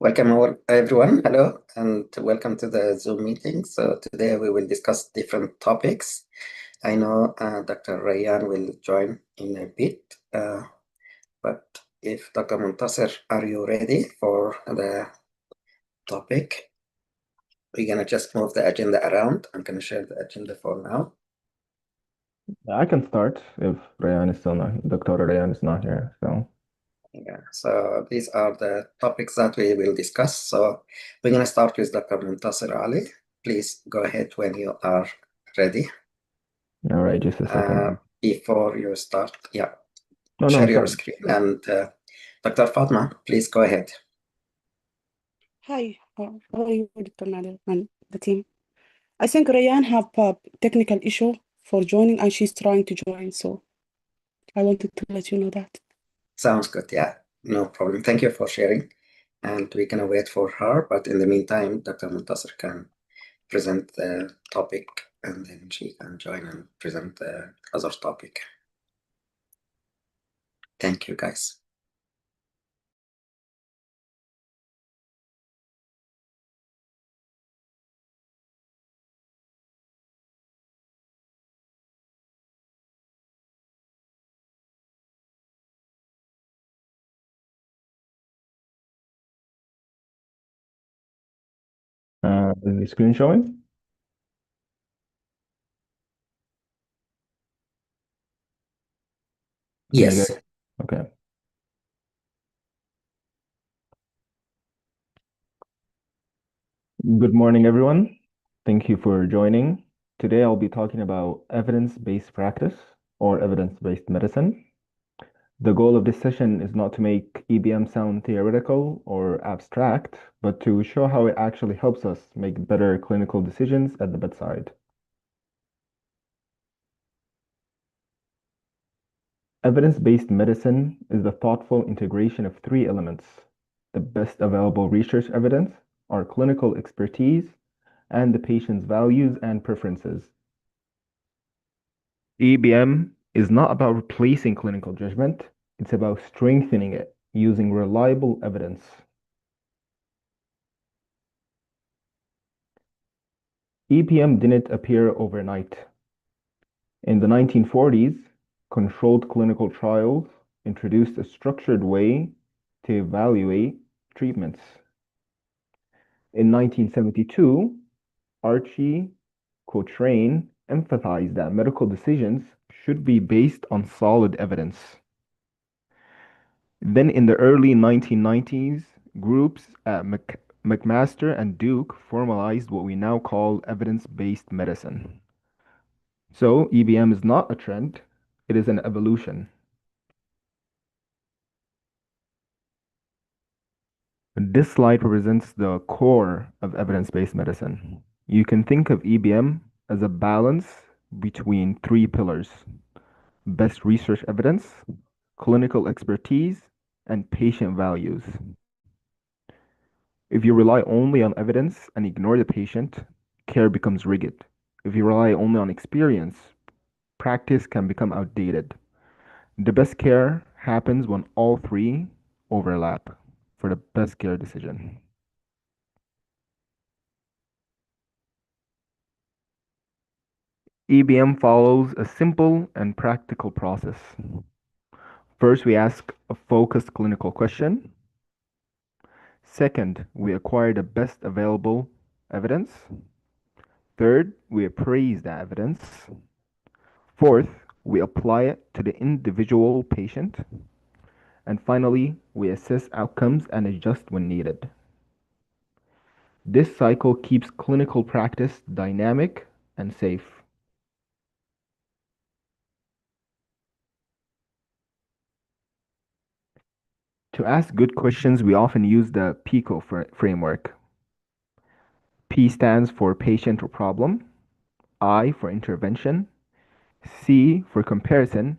Welcome everyone. Hello and welcome to the Zoom meeting. So today we will discuss different topics. I know Dr. Rayyan will join in a bit, but if Dr. Muntasir, are you ready for the topic? We're gonna just move the agenda around. I'm gonna share the agenda for now. I can start if Rayan is still not, Dr. Rayan is not here. Yeah, so these are the topics that we will discuss. So we're gonna start with Dr. Muntasir Ali. Please go ahead when you are ready. All right, just a second. Before you start, yeah, No, no, share I'm your fine. screen and Dr. Fatma, please go ahead. Hi, how are you, Dr. Nadir and the team? I think Rayan have a technical issue for joining and she's trying to join, so I wanted to let you know that. Sounds good, yeah, no problem. Thank you for sharing. And we're gonna wait for her, but in the meantime, Dr. Muntasir can present the topic and then she can join and present the other topic. Thank you, guys. Is the screen showing? Can you Yes. guys? Okay. Good morning, everyone. Thank you for joining. Today I'll be talking about evidence-based practice or evidence-based medicine. The goal of this session is not to make EBM sound theoretical or abstract, but to show how it actually helps us make better clinical decisions at the bedside. Evidence-based medicine is the thoughtful integration of three elements: the best available research evidence, our clinical expertise, and the patient's values and preferences. EBM is not about replacing clinical judgment, it's about strengthening it using reliable evidence. EBM didn't appear overnight. In the 1940s, controlled clinical trials introduced a structured way to evaluate treatments. In 1972, Archie Cochrane emphasized that medical decisions should be based on solid evidence. Then in the early 1990s, groups at McMaster and Duke formalized what we now call evidence-based medicine. So EBM is not a trend, it is an evolution. This slide represents the core of evidence-based medicine. You can think of EBM as a balance between three pillars: best research evidence, clinical expertise, and patient values. If you rely only on evidence and ignore the patient, care becomes rigid. If you rely only on experience, practice can become outdated. The best care happens when all three overlap for the best care decision. EBM follows a simple and practical process. First, we ask a focused clinical question. Second, we acquire the best available evidence. Third, we appraise the evidence. Fourth, we apply it to the individual patient. And finally, we assess outcomes and adjust when needed. This cycle keeps clinical practice dynamic and safe. To ask good questions, we often use the PICO framework. P stands for patient or problem, I for intervention, C for comparison,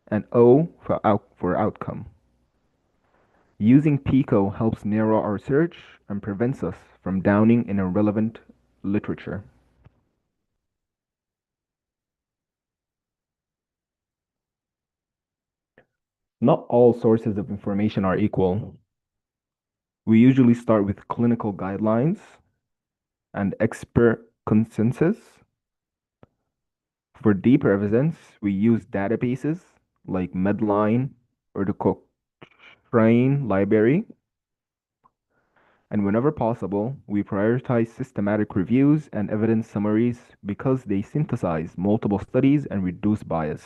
and O for outcome. Using PICO helps narrow our search and prevents us from drowning in irrelevant literature. Not all sources of information are equal. We usually start with clinical guidelines and expert consensus. For deeper evidence, we use databases like Medline or the Cochrane Library. And whenever possible, we prioritize systematic reviews and evidence summaries because they synthesize multiple studies and reduce bias.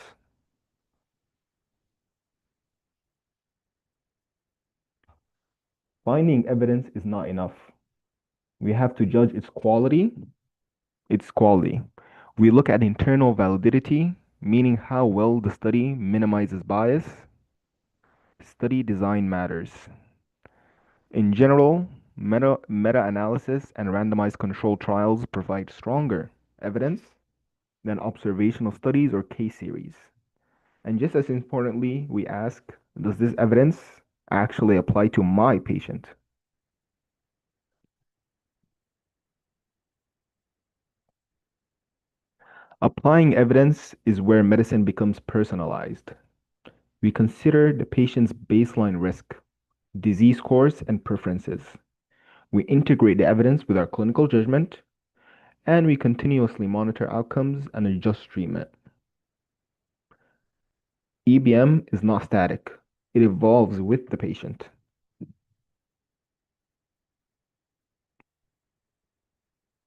Finding evidence is not enough. We have to judge its quality. We look at internal validity, meaning how well the study minimizes bias. Study design matters. In general, meta-analysis and randomized controlled trials provide stronger evidence than observational studies or case series. And just as importantly, we ask, does this evidence actually apply to my patient? Applying evidence is where medicine becomes personalized. We consider the patient's baseline risk, disease course, and preferences. We integrate the evidence with our clinical judgment, and we continuously monitor outcomes and adjust treatment. EBM is not static. It evolves with the patient.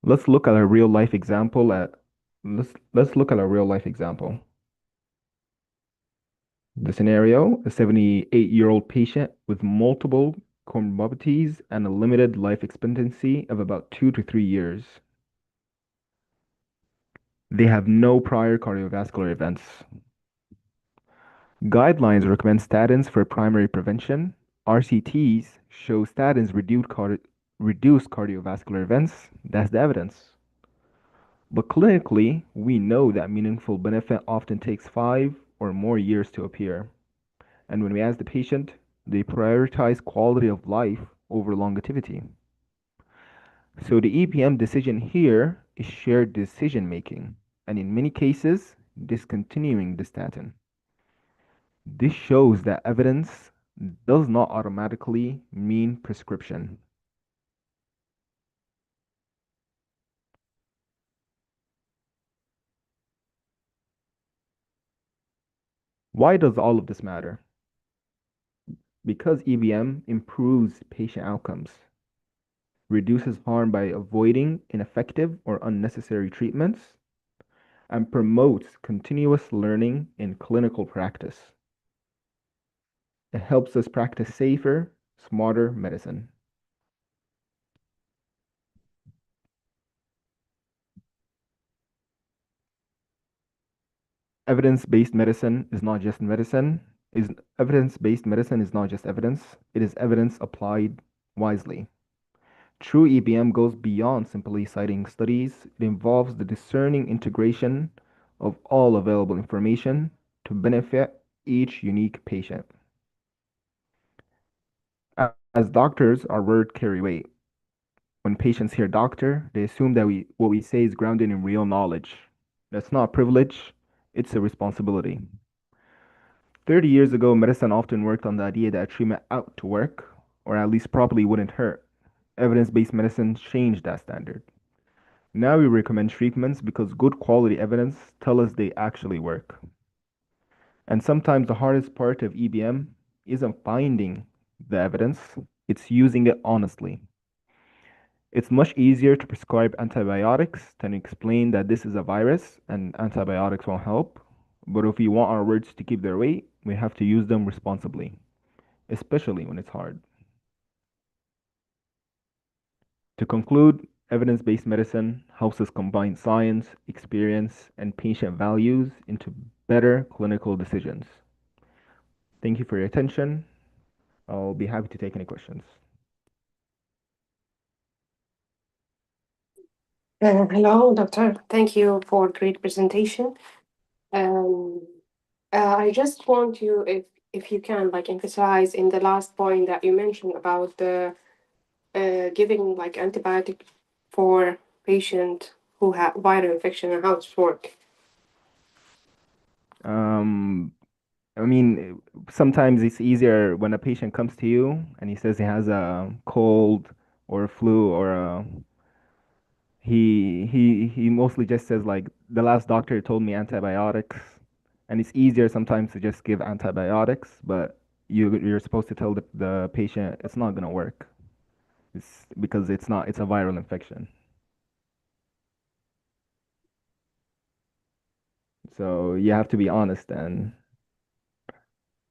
Let's look at a real life example let's look at a real life example. The scenario, a 78-year-old patient with multiple comorbidities and a limited life expectancy of about 2 to 3 years. They have no prior cardiovascular events. Guidelines recommend statins for primary prevention. RCTs show statins reduce cardiovascular events. That's the evidence. But clinically, we know that meaningful benefit often takes 5 or more years to appear. And when we ask the patient, they prioritize quality of life over longevity. So the EPM decision here is shared decision making, and in many cases, discontinuing the statin. This shows that evidence does not automatically mean prescription. Why does all of this matter? Because EBM improves patient outcomes, reduces harm by avoiding ineffective or unnecessary treatments, and promotes continuous learning in clinical practice. It helps us practice safer, smarter medicine. Evidence-based medicine is not just medicine. Evidence-based medicine is not just evidence. It is evidence applied wisely. True EBM goes beyond simply citing studies. It involves the discerning integration of all available information to benefit each unique patient. As doctors, our words carry weight. When patients hear doctor, they assume that what we say is grounded in real knowledge. That's not a privilege, it's a responsibility. 30 years ago, medicine often worked on the idea that a treatment ought to work, or at least probably wouldn't hurt. Evidence-based medicine changed that standard. Now we recommend treatments because good quality evidence tell us they actually work. And sometimes the hardest part of EBM isn't finding the evidence, it's using it honestly. It's much easier to prescribe antibiotics than explain that this is a virus and antibiotics won't help. But if we want our words to keep their weight, we have to use them responsibly, especially when it's hard. To conclude, evidence-based medicine helps us combine science, experience, and patient values into better clinical decisions. Thank you for your attention. I'll be happy to take any questions. Hello, doctor. Thank you for great presentation. Um, I just want you, if you can, like emphasize in the last point that you mentioned about the giving like antibiotic for patient who have viral infection and how it's work. I mean, sometimes it's easier when a patient comes to you and he says he has a cold or a flu or a he mostly just says like the last doctor told me antibiotics, and it's easier sometimes to just give antibiotics, but you're supposed to tell the patient it's not gonna work. It's because it's a viral infection. So you have to be honest and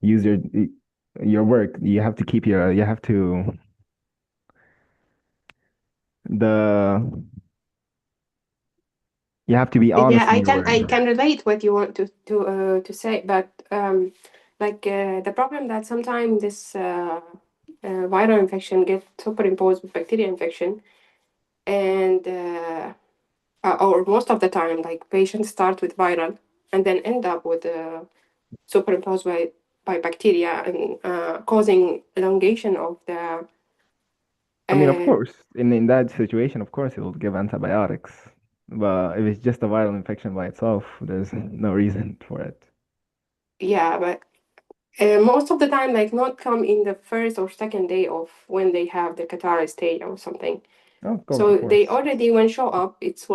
use your work. You have to the you have to be Yeah, honest in your I word. can relate what you want to say, but the problem that sometimes this viral infection get superimposed with bacteria infection, and or most of the time, like patients start with viral and then end up with superimposed by bacteria and causing elongation of the I mean, of uh, course, in that situation, of course, he'll give antibiotics. But if it's just a viral infection by itself, there's no reason for it. yeah, but most of the time, like not come in the first or second day of when they have the catarrh stage or something. Oh, So of they course. already when show up, it's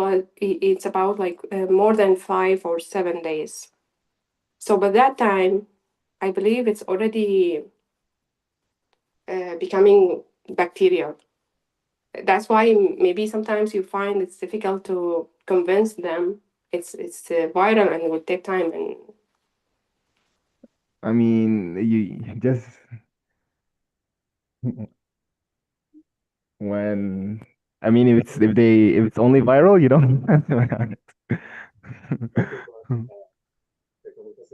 about like more than 5 or 7 days. So by that time, I believe it's already becoming bacterial. That's why maybe sometimes you find it's difficult to convince them it's viral and it will take time. And I mean, you just when I mean, if it's only viral, you don't need antibiotics.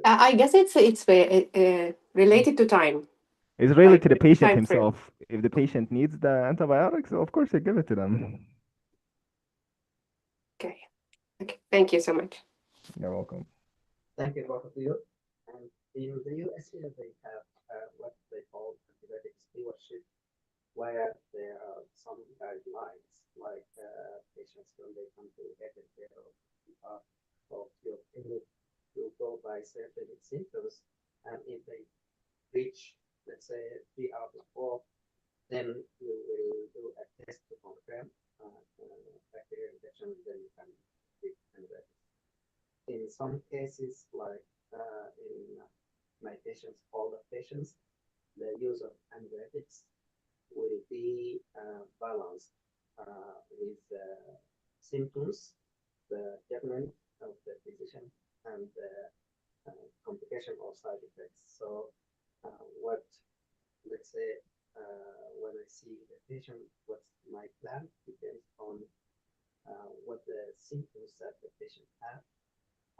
I guess it's related to time, It's really like to the patient time frame. himself. If the patient needs the antibiotics, of course you give it to them. Okay. Okay. Thank you so much. You're welcome. Thank you, both of you. And in the US here, they have what they call antibiotic stewardship, where there are some guidelines, like patients when they come to get care of your clinic, you go by certain symptoms, and if they reach, let's say, 3 out of 4, then you will do a test to confirm bacterial infection, then you can give antibiotics. In some cases, like in my patients, older patients, the use of antibiotics will be balanced with symptoms, the judgment of the physician, and the complication or side effects. So, what, let's say, when I see the patient, what's my plan depends on what the symptoms that the patient has.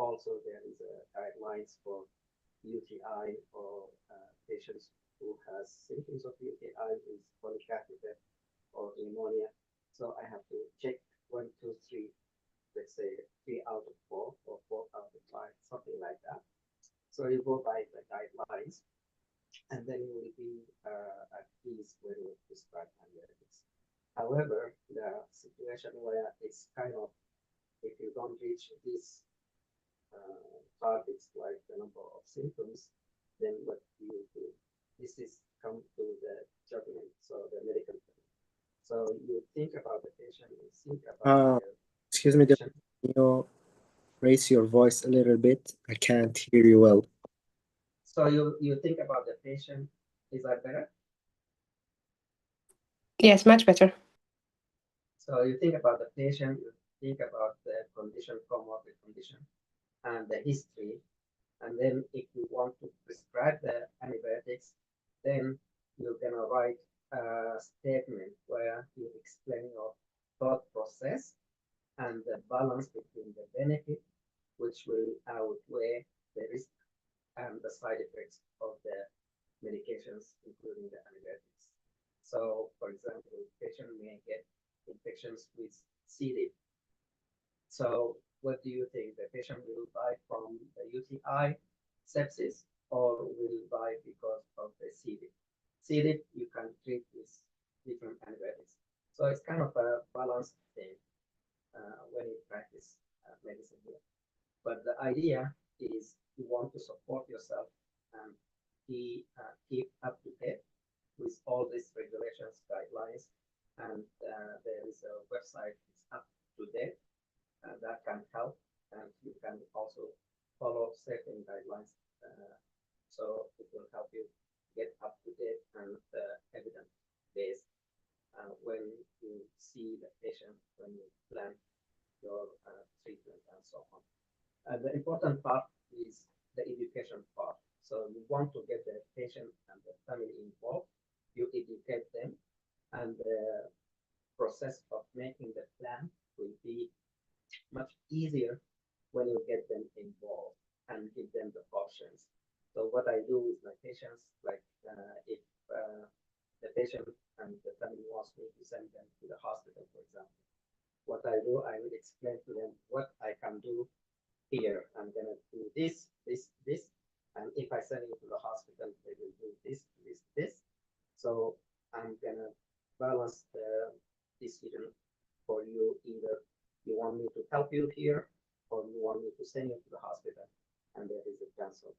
Also, there is guidelines for UTI or patients who has symptoms of UTI with polycatheter or pneumonia. So I have to check 1, 2, 3, let's say 3 out of 4 or 4 out of 5, something like that. So you go by the guidelines, and then you will be at ease when you prescribe antibiotics. However, the situation where it's kind of, if you don't reach this targets like the number of symptoms, then what do you do? This is come to the judgment, so the medical judgment. So you think about the patient, you think about the Excuse me, patient. can you raise your voice a little bit? I can't hear you well. So you think about the patient. Is that better? Yes, much better. So you think about the patient, you think about the condition, comorbid condition, and the history. And then if you want to prescribe the antibiotics, then you're gonna write a statement where you explain your thought process and the balance between the benefit, which will outweigh the risk and the side effects of the medications, including the antibiotics. So, for example, patient may get infections with C. diff. So what do you think? The patient will die from the UTI, sepsis, or will die because of the C. diff? C. diff you can treat with different antibiotics. So it's kind of a balanced thing when you practice medicine here. But the idea is you want to support yourself and he keep up to date with all these regulations, guidelines, and there is a website that's up to date that can help, and you can also follow certain guidelines. So it will help you get up to date and evidence based when you see the patient, when you plan your treatment and so on. The important part is the education part. So you want to get the patient and the family involved, you educate them, and the process of making the plan will be much easier when you get them involved and give them the options. So what I do with my patients, like if the patient and the family wants me to send them to the hospital, for example, what I do, I will explain to them what I can do here. I'm gonna do this, this, this, and if I send you to the hospital, they will do this, this, this. So I'm gonna balance the decision for you. Either you want me to help you here, or you want me to send you to the hospital, and there is a chance of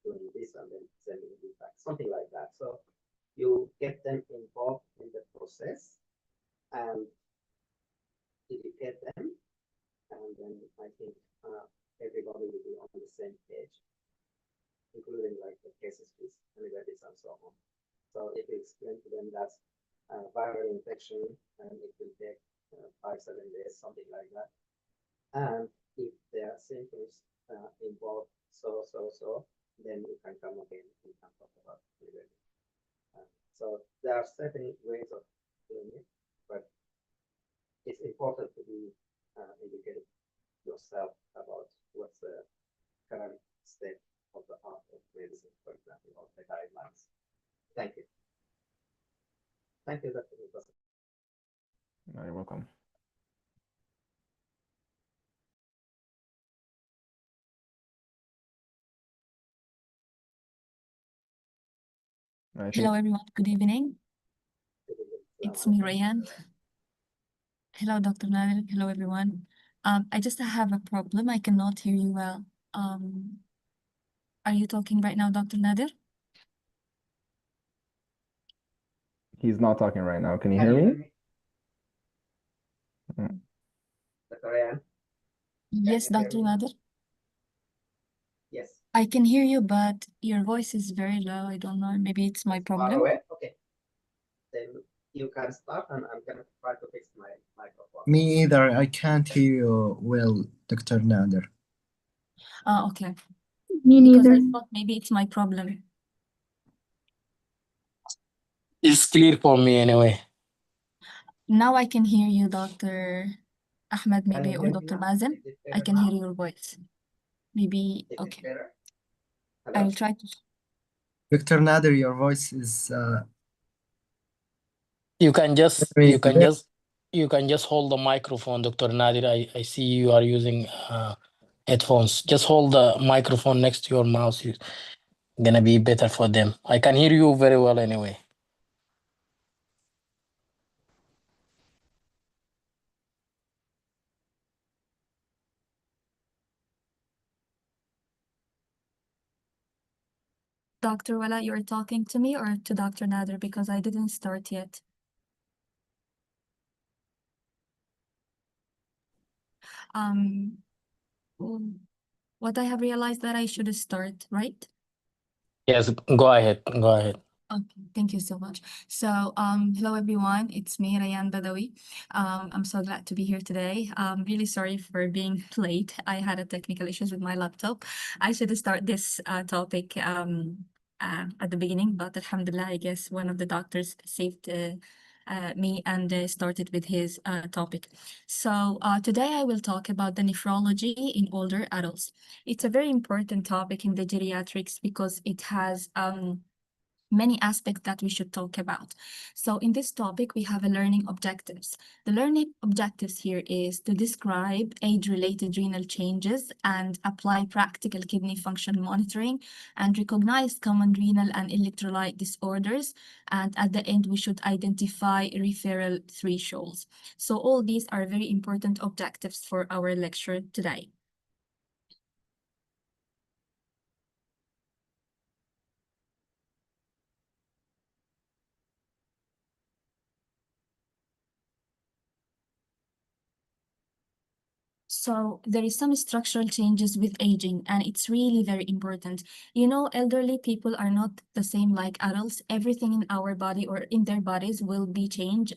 doing this and then sending you back, something like that. So you get them involved in the process and educate them, and then I think everybody will be on the same page, including like the cases with antibiotics and so on. So if you explain to them that viral infection and it will take 5-7 days, something like that, and if there are symptoms involved, so, then you can come again and talk about antibiotics. So there are certain ways of doing it, but it's important to be educated yourself about what's the current state of the art of medicine, for example, or the guidelines. Thank you. Thank you, Dr. Muntasir. You're welcome. Hello, everyone. Good evening. It's me, Rayan. Hello, Dr. Nadir. Hello, everyone. I just have a problem. I cannot hear you well. Are you talking right now, Dr. Nadir? He's not talking right now. Can you hear me? Dr. Rayan? Yes, you hear Dr. me? Nadir. Yes. I can hear you, but your voice is very low. I don't know. Maybe it's my Far problem. away? Okay. Then you can start, and I'm gonna try to fix my microphone. Me either. I can't hear you well, Dr. Nader. Okay. Me Because I neither. thought maybe it's my problem. It's clear for me anyway. Now I can hear you, Dr. Ahmed, Can maybe, you or hear me Dr. now? Mazen. Is it I better can now? hear your voice. Maybe, Is it okay. better? I Hello? will try to. Dr. Nader, your voice is You can just very you can just you can just hold the microphone, Dr. Nadir. I see you are using headphones. Just hold the microphone next to your mouth. It's gonna be better for them. I can hear you very well anyway. Dr. Wala, you're talking to me or to Dr. Nader because I didn't start yet. What I have realized that I should start, right? Yes, go ahead. Go ahead. Okay, thank you so much. So, hello everyone, it's me, Rayan Badawi. I'm so glad to be here today. I'm really sorry for being late. I had a technical issues with my laptop. I should start this topic at the beginning, but alhamdulillah, I guess one of the doctors saved me and started with his topic. So today I will talk about the nephrology in older adults. It's a very important topic in the geriatrics because it has many aspects that we should talk about. So in this topic, we have a learning objectives. The learning objectives here is to describe age-related renal changes and apply practical kidney function monitoring and recognize common renal and electrolyte disorders. And at the end, we should identify referral thresholds. So all these are very important objectives for our lecture today. So there is some structural changes with aging, and it's really very important. You know, elderly people are not the same like adults. Everything in our body or in their bodies will be changed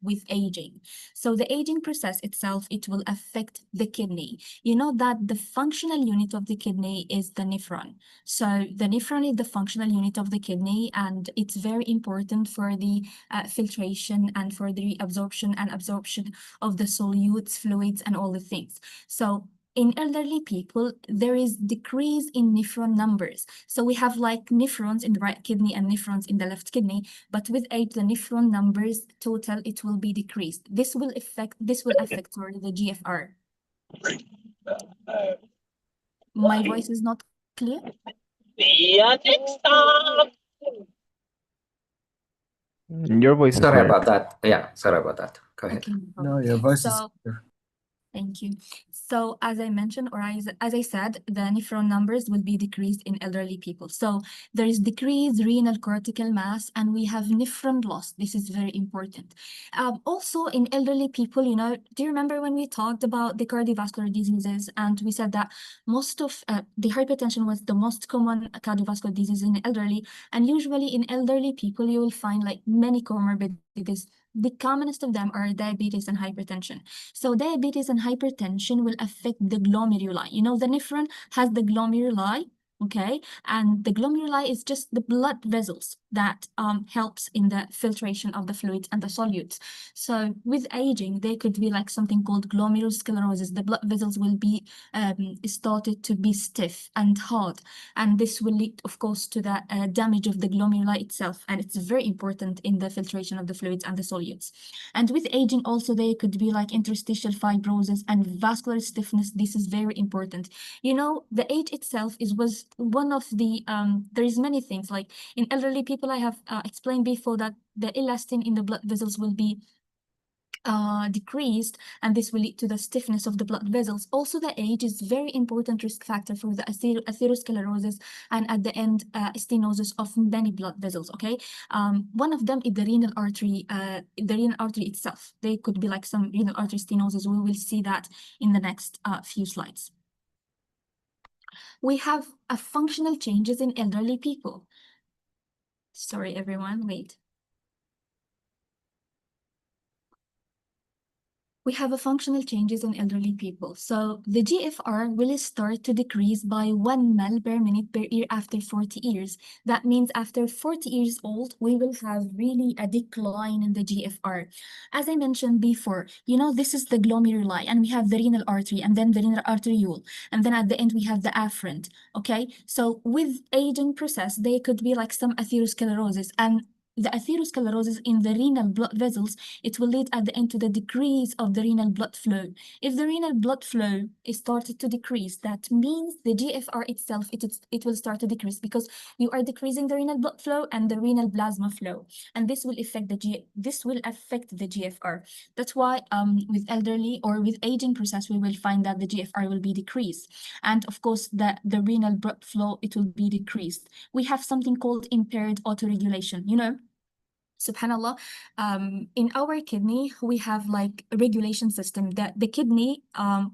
with aging. So the aging process itself, it will affect the kidney. You know that the functional unit of the kidney is the nephron. So the nephron is the functional unit of the kidney, and it's very important for the filtration and for the reabsorption and absorption of the solutes, fluids, and all the things. So in elderly people, there is decrease in nephron numbers. So we have like nephrons in the right kidney and nephrons in the left kidney, but with age, the nephron numbers total, it will be decreased. This will affect sorry, the GFR. My voice is not clear? Your voice is Sorry clear. about that. Yeah, sorry about that. Go ahead. Okay, no No, problem. your voice is So clear. thank you. So as I mentioned, or as I said, the nephron numbers will be decreased in elderly people. So there is decreased renal cortical mass, and we have nephron loss. This is very important. Also in elderly people, you know, do you remember when we talked about the cardiovascular diseases, and we said that most of the hypertension was the most common cardiovascular disease in elderly, and usually in elderly people, you will find like many comorbidities. The commonest of them are diabetes and hypertension. So diabetes and hypertension will affect the glomeruli. You know, the nephron has the glomeruli, okay? And the glomeruli is just the blood vessels that helps in the filtration of the fluids and the solutes. So with aging, there could be like something called glomerulosclerosis. The blood vessels will be started to be stiff and hard. And this will lead, of course, to the damage of the glomeruli itself. And it's very important in the filtration of the fluids and the solutes. And with aging also, there could be like interstitial fibrosis and vascular stiffness. This is very important. You know, the age itself was one of the, there is many things like in elderly people, I have explained before that the elastin in the blood vessels will be decreased, and this will lead to the stiffness of the blood vessels. Also, the age is very important risk factor for the atherosclerosis and at the end stenosis of many blood vessels. Okay, one of them is the renal artery. The renal artery itself. They could be like some renal artery stenosis. We will see that in the next few slides. We have a functional changes in elderly people. Sorry, everyone. Wait. We have a functional changes in elderly people. So the GFR will start to decrease by 1 ml per minute per year after 40 years. That means after 40 years old, we will have really a decline in the GFR. As I mentioned before, you know, this is the glomeruli, and we have the renal artery, and then the renal arteriole, and then at the end we have the afferent, okay? So with aging process, they could be like some atherosclerosis, and the atherosclerosis in the renal blood vessels, it will lead at the end to the decrease of the renal blood flow. If the renal blood flow is started to decrease, that means the GFR itself, it will start to decrease because you are decreasing the renal blood flow and the renal plasma flow, and this will affect the GFR. That's why with elderly or with aging process, we will find that the GFR will be decreased, and of course the renal blood flow, it will be decreased. We have something called impaired autoregulation. You know, subhanallah, in our kidney, we have like a regulation system that the kidney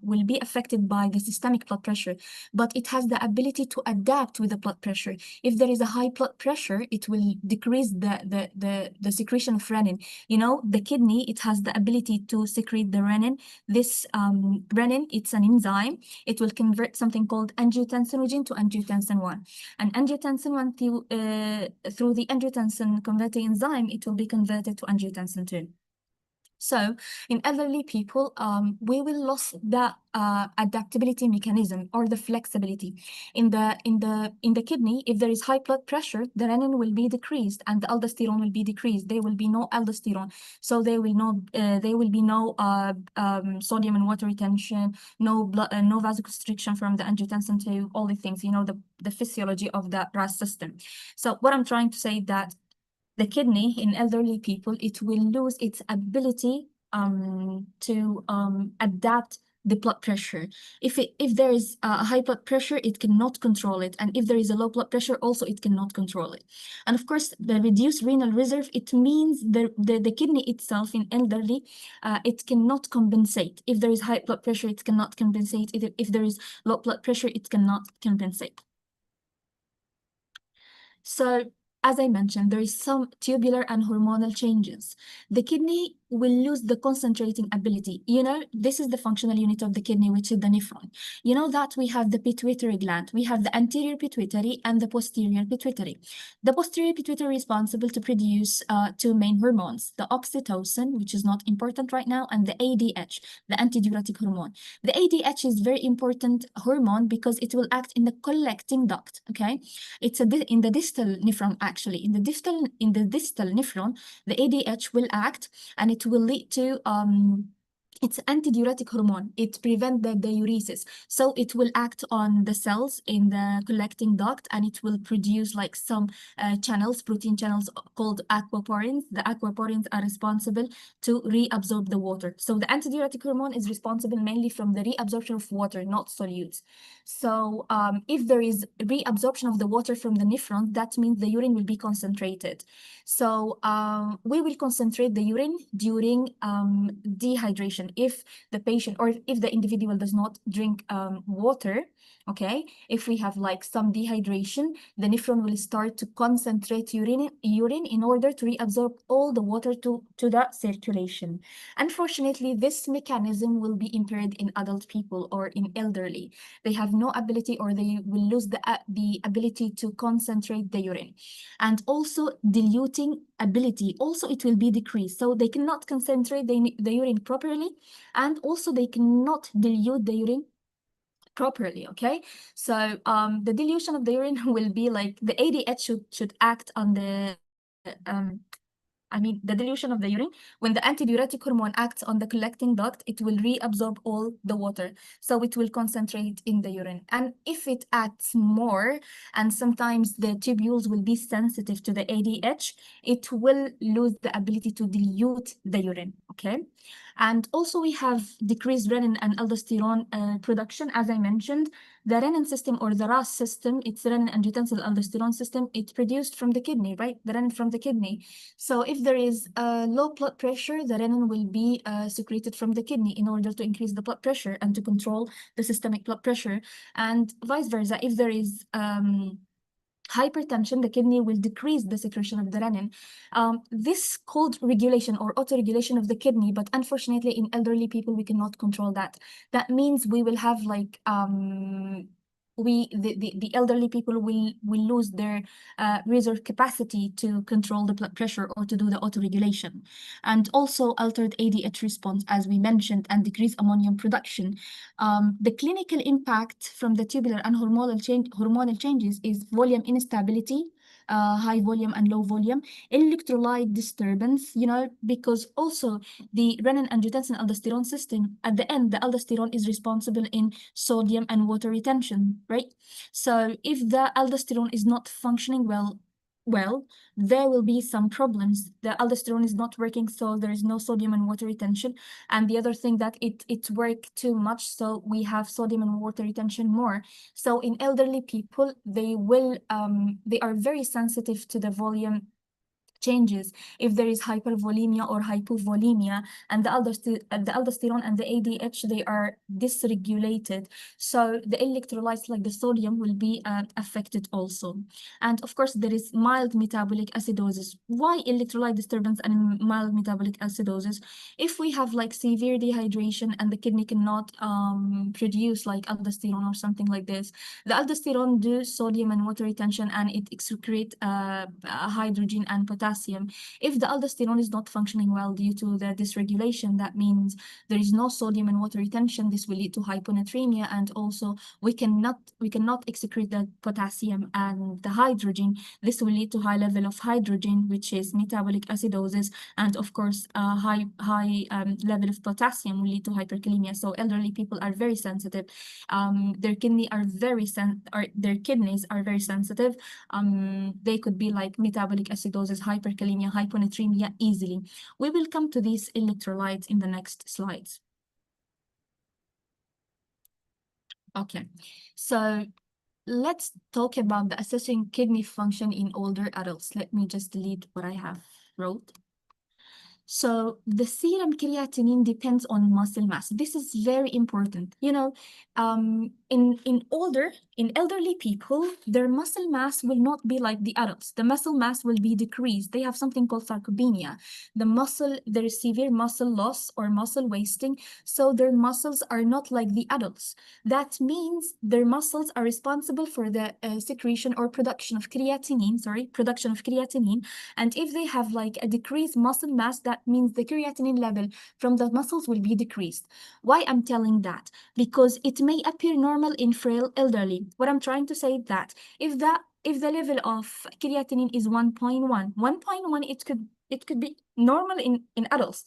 will be affected by the systemic blood pressure, but it has the ability to adapt with the blood pressure. If there is a high blood pressure, it will decrease the secretion of renin. You know, the kidney, it has the ability to secrete the renin. This renin, it's an enzyme. It will convert something called angiotensinogen to angiotensin 1. And angiotensin 1 through the angiotensin converting enzyme, it will be converted to angiotensin 2. So in elderly people, we will lose the adaptability mechanism or the flexibility. In the kidney, if there is high blood pressure, the renin will be decreased and the aldosterone will be decreased. There will be no aldosterone, so there will be no sodium and water retention, no vasoconstriction from the angiotensin 2, all the things, you know, the physiology of the RAS system. So what I'm trying to say that the kidney in elderly people, it will lose its ability to adapt the blood pressure. If there is a high blood pressure, it cannot control it, and if there is a low blood pressure, also it cannot control it. And of course, the reduced renal reserve, it means the kidney itself in elderly, it cannot compensate. If there is high blood pressure, it cannot compensate. If there is low blood pressure, it cannot compensate. So, as I mentioned, there is some tubular and hormonal changes. The kidney will lose the concentrating ability. You know, this is the functional unit of the kidney, which is the nephron. You know that we have the pituitary gland. We have the anterior pituitary and the posterior pituitary. The posterior pituitary is responsible to produce two main hormones, the oxytocin, which is not important right now, and the ADH, the antidiuretic hormone. The ADH is very important hormone because it will act in the collecting duct, okay? It's in the distal nephron, actually. In the distal nephron, the ADH will act, and it will lead to it's antidiuretic hormone. It prevents the diuresis. So it will act on the cells in the collecting duct, and it will produce like some channels, protein channels called aquaporins. The aquaporins are responsible to reabsorb the water. So the antidiuretic hormone is responsible mainly from the reabsorption of water, not solutes. So if there is reabsorption of the water from the nephron, that means the urine will be concentrated. So we will concentrate the urine during dehydration. If the patient or if the individual does not drink water, okay, if we have like some dehydration, the nephron will start to concentrate urine in order to reabsorb all the water to the circulation. Unfortunately, this mechanism will be impaired in adult people or in elderly. They have no ability, or they will lose the ability to concentrate the urine. And also diluting ability, also it will be decreased. So they cannot concentrate the urine properly, and also they cannot dilute the urine properly, okay? So the dilution of the urine will be like the ADH should act on the the dilution of the urine. When the antidiuretic hormone acts on the collecting duct, it will reabsorb all the water. So it will concentrate in the urine. And if it acts more, and sometimes the tubules will be sensitive to the ADH, it will lose the ability to dilute the urine, okay? And also we have decreased renin and aldosterone production, as I mentioned. The renin system, or the RAS system, it's renin-angiotensin aldosterone system. It's produced from the kidney, right? The renin from the kidney. So if there is low blood pressure, the renin will be secreted from the kidney in order to increase the blood pressure and to control the systemic blood pressure. And vice versa, if there is hypertension, the kidney will decrease the secretion of the renin. This called regulation or autoregulation of the kidney, but unfortunately in elderly people, we cannot control that. That means we will have like, the elderly people will lose their reserve capacity to control the blood pressure or to do the autoregulation. And also altered ADH response, as we mentioned, and decreased ammonium production. The clinical impact from the tubular and hormonal changes is volume instability, high volume and low volume, electrolyte disturbance, you know, because also the renin-angiotensin aldosterone system, at the end, the aldosterone is responsible in sodium and water retention, right? So if the aldosterone is not functioning well, there will be some problems. The aldosterone is not working, so there is no sodium and water retention. And the other thing that it works too much, so we have sodium and water retention more. So in elderly people, they are very sensitive to the volume changes. If there is hypervolemia or hypovolemia, and the aldosterone and the ADH, they are dysregulated. So the electrolytes like the sodium will be affected also. And of course, there is mild metabolic acidosis. Why electrolyte disturbance and mild metabolic acidosis? If we have like severe dehydration and the kidney cannot produce like aldosterone or something like this, the aldosterone do sodium and water retention, and it excrete hydrogen and potassium. If the aldosterone is not functioning well due to the dysregulation, that means there is no sodium and water retention. This will lead to hyponatremia, and also we cannot excrete the potassium and the hydrogen. This will lead to high level of hydrogen, which is metabolic acidosis, and of course high level of potassium will lead to hyperkalemia. So elderly people are very sensitive. Their kidneys are very sensitive. They could be like metabolic acidosis, hyperkalemia, hyponatremia easily. We will come to these electrolytes in the next slides. Okay, so let's talk about the assessing kidney function in older adults. Let me just delete what I have wrote. So the serum creatinine depends on muscle mass. This is very important. You know, in elderly people, their muscle mass will not be like the adults. The muscle mass will be decreased. They have something called sarcopenia. There is severe muscle loss or muscle wasting. So their muscles are not like the adults. That means their muscles are responsible for the secretion or production of creatinine, and if they have like a decreased muscle mass, that means the creatinine level from the muscles will be decreased. Why I'm telling that? Because it may appear normal in frail elderly. What I'm trying to say is that if the level of creatinine is 1.1, it could be normal in adults,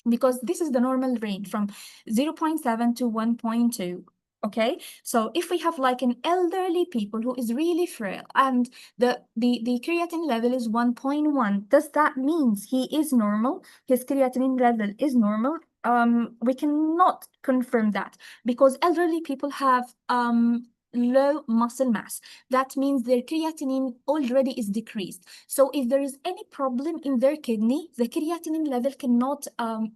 because this is the normal range from 0.7 to 1.2. Okay, so if we have like an elderly people who is really frail and the creatinine level is 1.1, does that means he is normal? His creatinine level is normal? We cannot confirm that, because elderly people have low muscle mass. That means their creatinine already is decreased. So if there is any problem in their kidney, the creatinine level cannot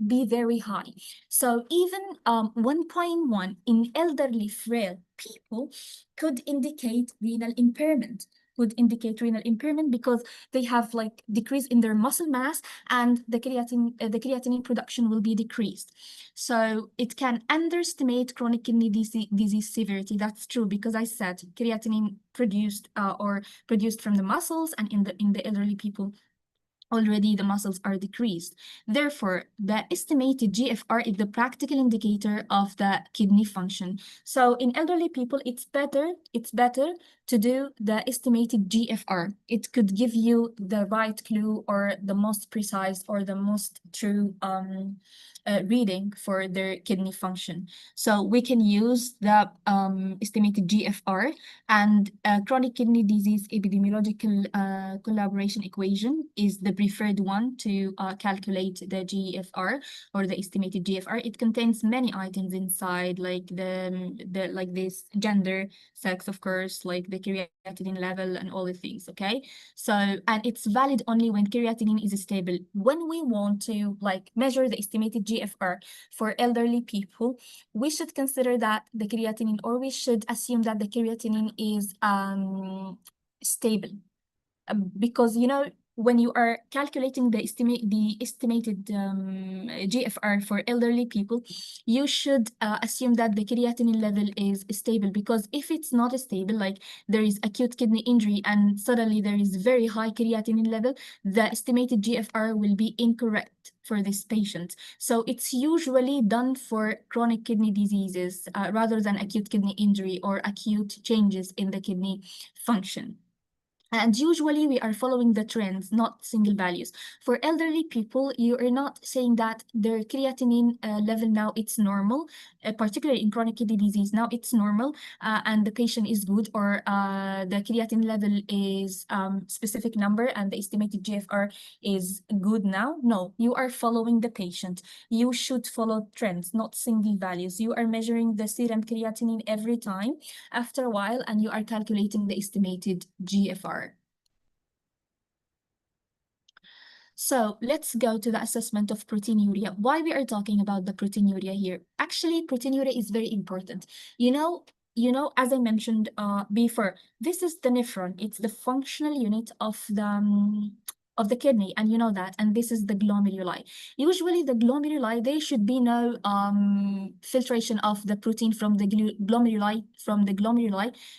be very high. So even 1.1 in elderly frail people could indicate renal impairment. Because they have like decrease in their muscle mass, and the creatinine production will be decreased. So it can underestimate chronic kidney disease severity. That's true, because I said creatinine produced from the muscles, and in the elderly people, already the muscles are decreased. Therefore, the estimated GFR is the practical indicator of the kidney function. So in elderly people, it's better to do the estimated GFR. It could give you the right clue, or the most precise, or the most true reading for their kidney function. So we can use the estimated GFR, and chronic kidney disease epidemiological collaboration equation is the preferred one to calculate the GFR, or the estimated GFR. It contains many items inside, like like this gender, sex, of course, like the creatinine level and all the things. Okay, so, and it's valid only when creatinine is stable. When we want to like measure the estimated GFR for elderly people, we should consider that the creatinine, or we should assume that the creatinine is stable, because you know, when you are calculating the estimated GFR for elderly people, you should assume that the creatinine level is stable, because if it's not stable, like there is acute kidney injury and suddenly there is very high creatinine level, the estimated GFR will be incorrect for this patient. So it's usually done for chronic kidney diseases rather than acute kidney injury or acute changes in the kidney function. And usually we are following the trends, not single values. For elderly people, you are not saying that their creatinine level now it's normal, particularly in chronic kidney disease. Now it's normal and the patient is good, or the creatinine level is specific number and the estimated GFR is good now. No, you are following the patient. You should follow trends, not single values. You are measuring the serum creatinine every time after a while, and you are calculating the estimated GFR. So let's go to the assessment of proteinuria. Why we are talking about the proteinuria here? Actually, proteinuria is very important. You know, as I mentioned before, this is the nephron. It's the functional unit of the kidney, and you know that, and this is the glomeruli. Usually the glomeruli, there should be no filtration of the protein from the glomeruli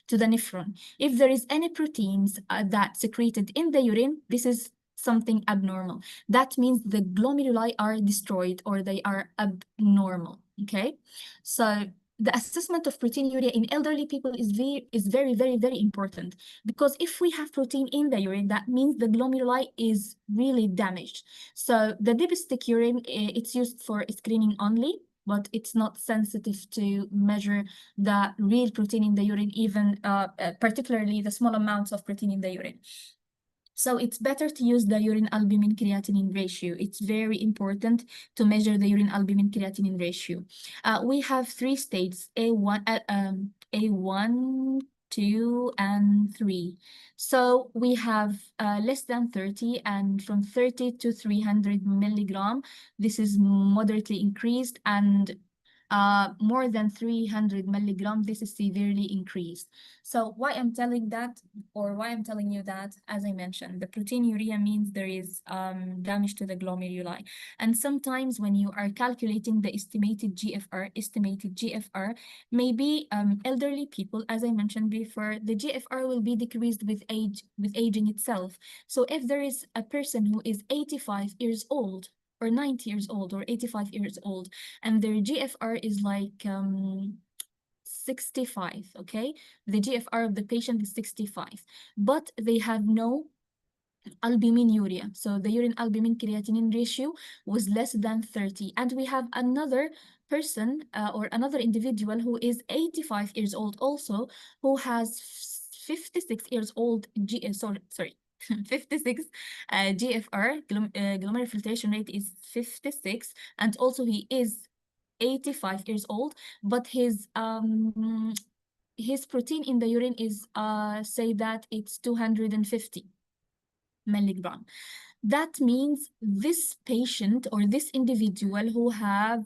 to the nephron. If there is any proteins that secreted in the urine, this is something abnormal. That means the glomeruli are destroyed, or they are abnormal. Okay, so the assessment of proteinuria in elderly people is very, very, very important, because if we have protein in the urine, that means the glomeruli is really damaged. So the dipstick urine, it's used for screening only, but it's not sensitive to measure the real protein in the urine, even particularly the small amounts of protein in the urine. So it's better to use the urine albumin creatinine ratio. It's very important to measure the urine albumin creatinine ratio. We have 3 states, A1, 2, and 3. So we have less than 30, and from 30 to 300 milligram, this is moderately increased, and more than 300 milligram, this is severely increased. So why I'm telling that, or why I'm telling you that, as I mentioned, the proteinuria means there is damage to the glomeruli. And sometimes when you are calculating the estimated GFR, maybe elderly people, as I mentioned before, the GFR will be decreased with age, with aging itself. So if there is a person who is 85 years old, or 90 years old, or 85 years old, and their GFR is like 65, okay? The GFR of the patient is 65, but they have no albuminuria. So the urine albumin creatinine ratio was less than 30. And we have another person or another individual who is 85 years old also, who has 56 years old, 56 GFR, glomerular filtration rate is 56, and also he is 85 years old, but his protein in the urine is say that it's 250 milligram. That means this patient or this individual who has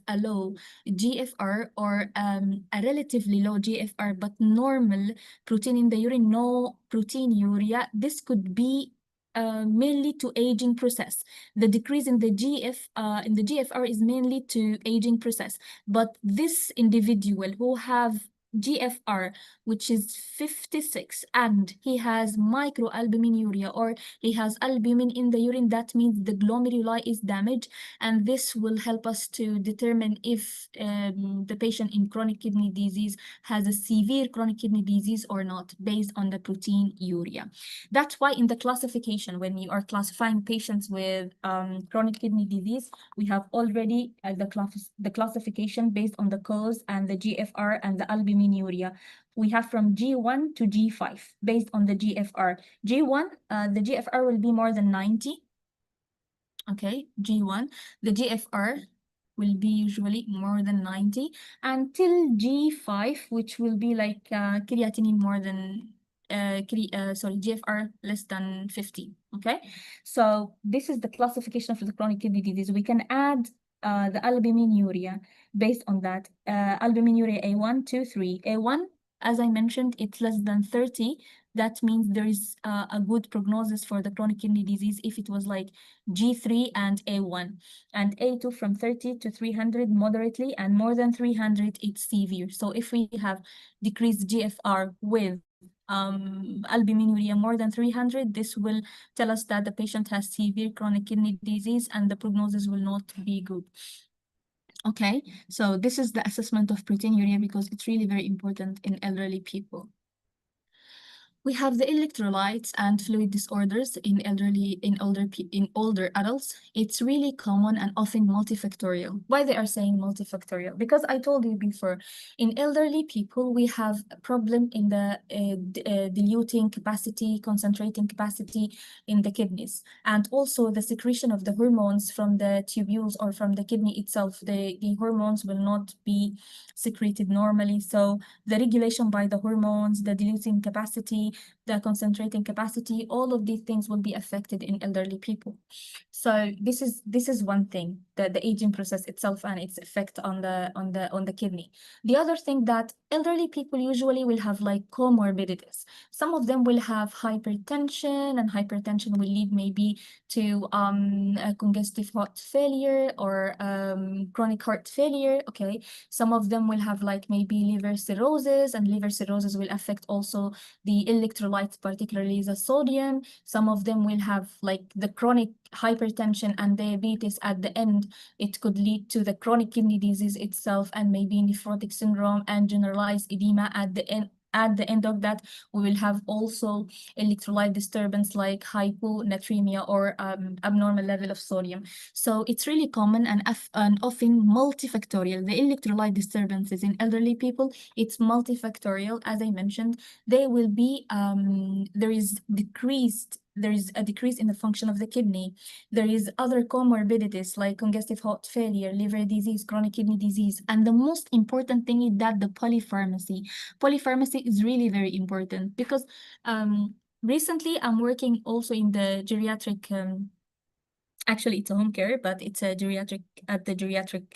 a low GFR, or a relatively low GFR but normal protein in the urine, no proteinuria, this could be mainly to aging process. The decrease in the GFR is mainly to aging process. But this individual who have GFR, which is 56, and he has microalbuminuria, or he has albumin in the urine, that means the glomeruli is damaged, and this will help us to determine if the patient in chronic kidney disease has a severe chronic kidney disease or not, based on the proteinuria. That's why in the classification, when you are classifying patients with chronic kidney disease, we have already the classification based on the cause and the GFR and the albuminuria. We have from G1 to G5 based on the GFR. G1, the GFR will be more than 90. Okay, G1, the GFR will be usually more than 90, until G5, which will be like creatinine more than GFR less than 50. Okay, so this is the classification of the chronic kidney disease. We can add the albuminuria based on that. Albuminuria A1, 2, 3. A1, as I mentioned, it's less than 30. That means there is a good prognosis for the chronic kidney disease if it was like G3 and A1. And A2 from 30 to 300 moderately, and more than 300 it's severe. So if we have decreased GFR with albuminuria more than 300, this will tell us that the patient has severe chronic kidney disease and the prognosis will not be good. Okay, so this is the assessment of proteinuria because it's really very important in elderly people. We have the electrolytes and fluid disorders in older adults. It's really common and often multifactorial. Why they are saying multifactorial? Because I told you before, in elderly people, we have a problem in the diluting capacity, concentrating capacity in the kidneys, and also the secretion of the hormones from the tubules or from the kidney itself. The hormones will not be secreted normally. So the regulation by the hormones, the diluting capacity, the concentrating capacity, all of these things will be affected in elderly people. So this is one thing, the aging process itself and its effect on the kidney. The other thing, that elderly people usually will have like comorbidities. Some of them will have hypertension, and hypertension will lead maybe to a congestive heart failure or chronic heart failure. Okay, some of them will have like maybe liver cirrhosis, and liver cirrhosis will affect also the electrolytes, particularly the sodium. Some of them will have like the chronic hypertension and diabetes at the end. It could lead to the chronic kidney disease itself, and maybe nephrotic syndrome and generalized edema at the end at the end of that, we will have also electrolyte disturbance like hyponatremia or abnormal level of sodium. So it's really common and often multifactorial. The electrolyte disturbances in elderly people, it's multifactorial. As I mentioned, they will be there is a decrease in the function of the kidney. There is other comorbidities like congestive heart failure, liver disease, chronic kidney disease. And the most important thing is that the polypharmacy. Polypharmacy is really very important because recently I'm working also in the geriatric actually, it's a home care, but it's a geriatric at the geriatric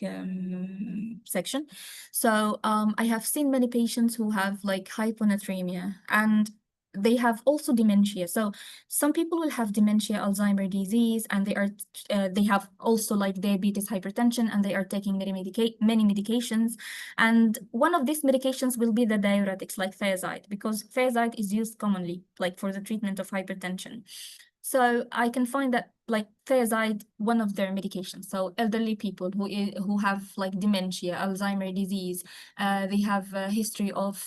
section. So I have seen many patients who have like hyponatremia and they have also dementia. So some people will have dementia, Alzheimer's disease, and they have also like diabetes, hypertension, and they are taking many medications. And one of these medications will be the diuretics like thiazide, because thiazide is used commonly like for the treatment of hypertension. So I can find that like thiazide, one of their medications. So elderly people who have like dementia, Alzheimer's disease, they have a history of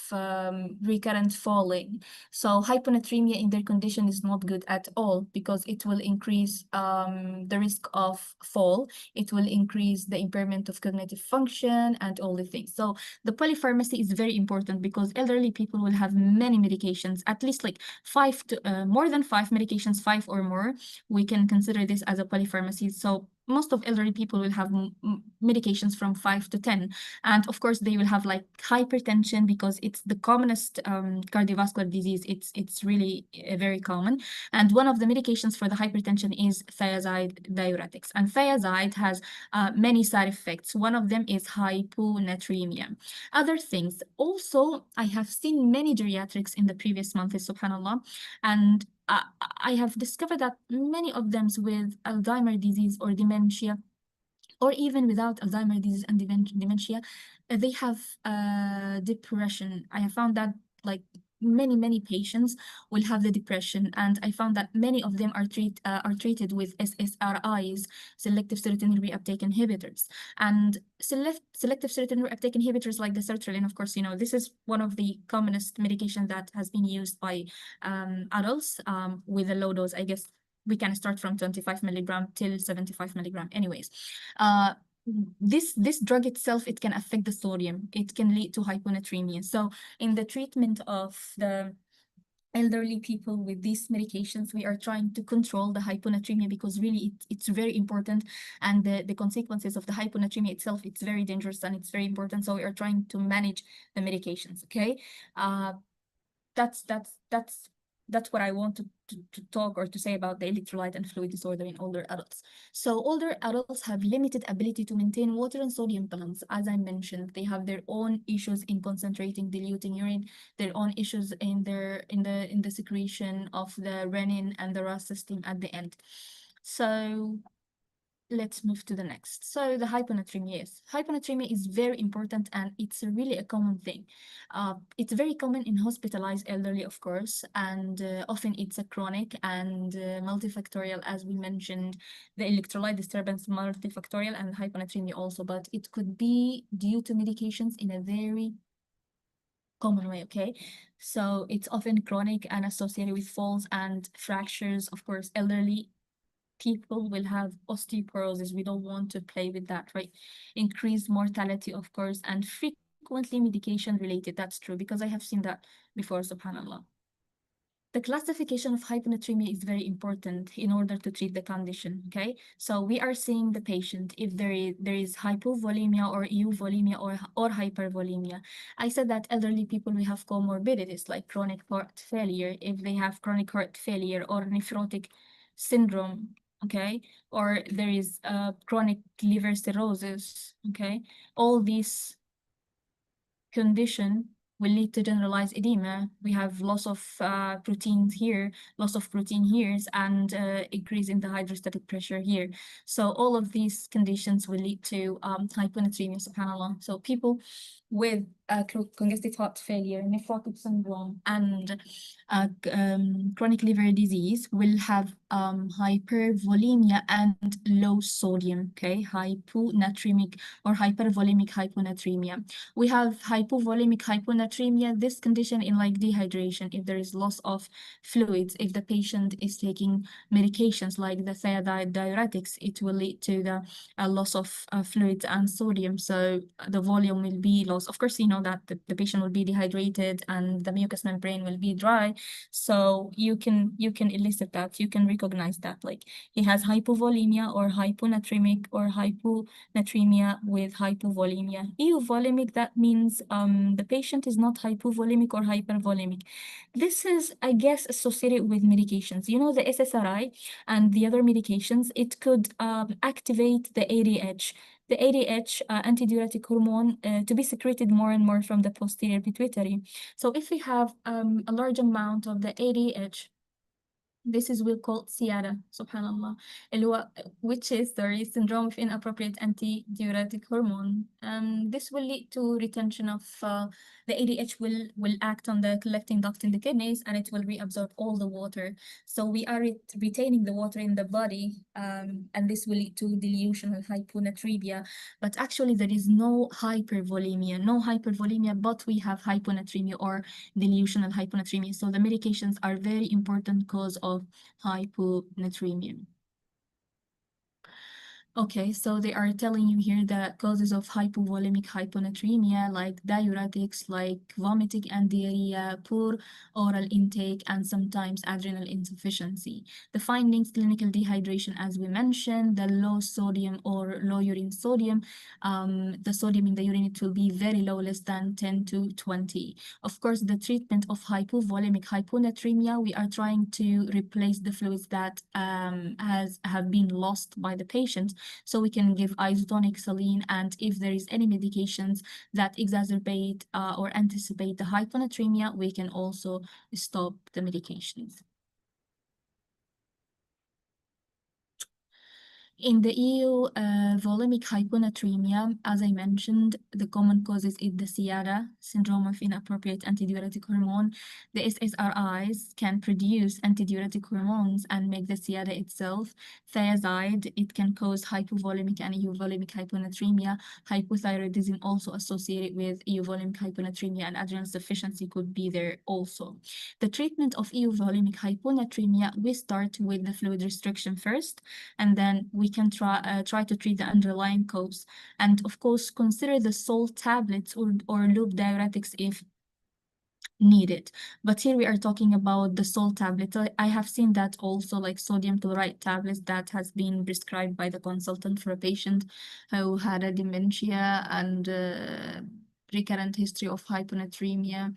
recurrent falling. So hyponatremia in their condition is not good at all because it will increase the risk of fall. It will increase the impairment of cognitive function and all the things. So the polypharmacy is very important because elderly people will have many medications, at least like more than 5 medications, 5 or more. We can consider this as a polypharmacy. So most of elderly people will have medications from 5 to 10. And of course, they will have like hypertension because it's the commonest cardiovascular disease. It's really very common. And one of the medications for the hypertension is thiazide diuretics. And thiazide has many side effects. One of them is hyponatremia. Other things. Also, I have seen many geriatrics in the previous months, subhanAllah. And I have discovered that many of them with Alzheimer's disease or dementia, or even without Alzheimer's disease and dementia, they have depression. I have found that like many patients will have the depression, and I found that many of them are treated with SSRIs, selective serotonin reuptake inhibitors, and selective serotonin reuptake inhibitors like the sertraline. Of course, you know, this is one of the commonest medications that has been used by adults with a low dose. I guess we can start from 25 milligram till 75 milligram. Anyways, this drug itself, it can affect the sodium. It can lead to hyponatremia. So in the treatment of the elderly people with these medications, we are trying to control the hyponatremia because really it's very important, and the consequences of the hyponatremia itself, it's very dangerous and it's very important. So we are trying to manage the medications. Okay, that's what I want to talk or to say about the electrolyte and fluid disorder in older adults. So older adults have limited ability to maintain water and sodium balance. As I mentioned, they have their own issues in concentrating, diluting urine, their own issues in the secretion of the renin and the RAS system at the end. So let's move to the next. So the hyponatremia, yes. Hyponatremia is very important and it's really a common thing. It's very common in hospitalized elderly, of course, and often it's a chronic and multifactorial, as we mentioned, the electrolyte disturbance multifactorial and hyponatremia also, but it could be due to medications in a very common way, okay? So it's often chronic and associated with falls and fractures. Of course, elderly people will have osteoporosis. We don't want to play with that, right? Increased mortality, of course, and frequently medication related. That's true because I have seen that before, subhanAllah. The classification of hyponatremia is very important in order to treat the condition, okay? So we are seeing the patient if there is hypovolemia or euvolemia or hypervolemia. I said that elderly people will have comorbidities like chronic heart failure, if they have chronic heart failure or nephrotic syndrome, okay? Or there is chronic liver cirrhosis, okay? All these condition will lead to generalized edema. We have loss of proteins here, loss of protein here, and increase in the hydrostatic pressure here. So all of these conditions will lead to hyponatremia, subhanAllah. So people with congestive heart failure, nephrotic syndrome, and chronic liver disease will have hypervolemia and low sodium, okay, hyponatremic or hypervolemic hyponatremia. We have hypovolemic hyponatremia, this condition in like dehydration, if there is loss of fluids, if the patient is taking medications like the thiazide diuretics, it will lead to the loss of fluids and sodium, so the volume will be lost. Of course, you know that the patient will be dehydrated and the mucous membrane will be dry, so you can elicit that, you can recognize that, like he has hypovolemia or hyponatremic or hyponatremia with hypovolemia. Euvolemic, that means the patient is not hypovolemic or hypervolemic. This is, I guess, associated with medications. You know, the SSRI and the other medications, it could activate the ADH. The ADH, antidiuretic hormone, to be secreted more and more from the posterior pituitary. So if we have a large amount of the ADH, this is we'll call SIADA, subhanallah, which is the syndrome of inappropriate antidiuretic hormone. This will lead to retention of the ADH will act on the collecting duct in the kidneys, and it will reabsorb all the water. So we are retaining the water in the body, and this will lead to delusional hyponatremia. But actually, there is no hypervolemia, but we have hyponatremia or delusional hyponatremia. So the medications are very important cause of hyponatremia. Okay, so they are telling you here the causes of hypovolemic hyponatremia, like diuretics, like vomiting and diarrhea, poor oral intake, and sometimes adrenal insufficiency. The findings, clinical dehydration, as we mentioned, the low sodium or low urine sodium. The sodium in the urine, it will be very low, less than 10 to 20. Of course, the treatment of hypovolemic hyponatremia, we are trying to replace the fluids that have been lost by the patient. So we can give isotonic saline, and if there is any medications that exacerbate or anticipate the hyponatremia, we can also stop the medications. In the EU volemic hyponatremia, as I mentioned, the common causes is the SIADA, syndrome of inappropriate antidiuretic hormone. The SSRIs can produce antidiuretic hormones and make the SIADA itself. Thiazide, it can cause hypovolemic and euvolemic hyponatremia. Hypothyroidism also associated with euvolemic hyponatremia, and adrenal insufficiency could be there also. The treatment of euvolemic hyponatremia, we start with the fluid restriction first, and then we can try to treat the underlying cause. And of course, consider the salt tablets or loop diuretics if needed. But here we are talking about the salt tablet. I have seen that also, like sodium chloride tablets that has been prescribed by the consultant for a patient who had a dementia and recurrent history of hyponatremia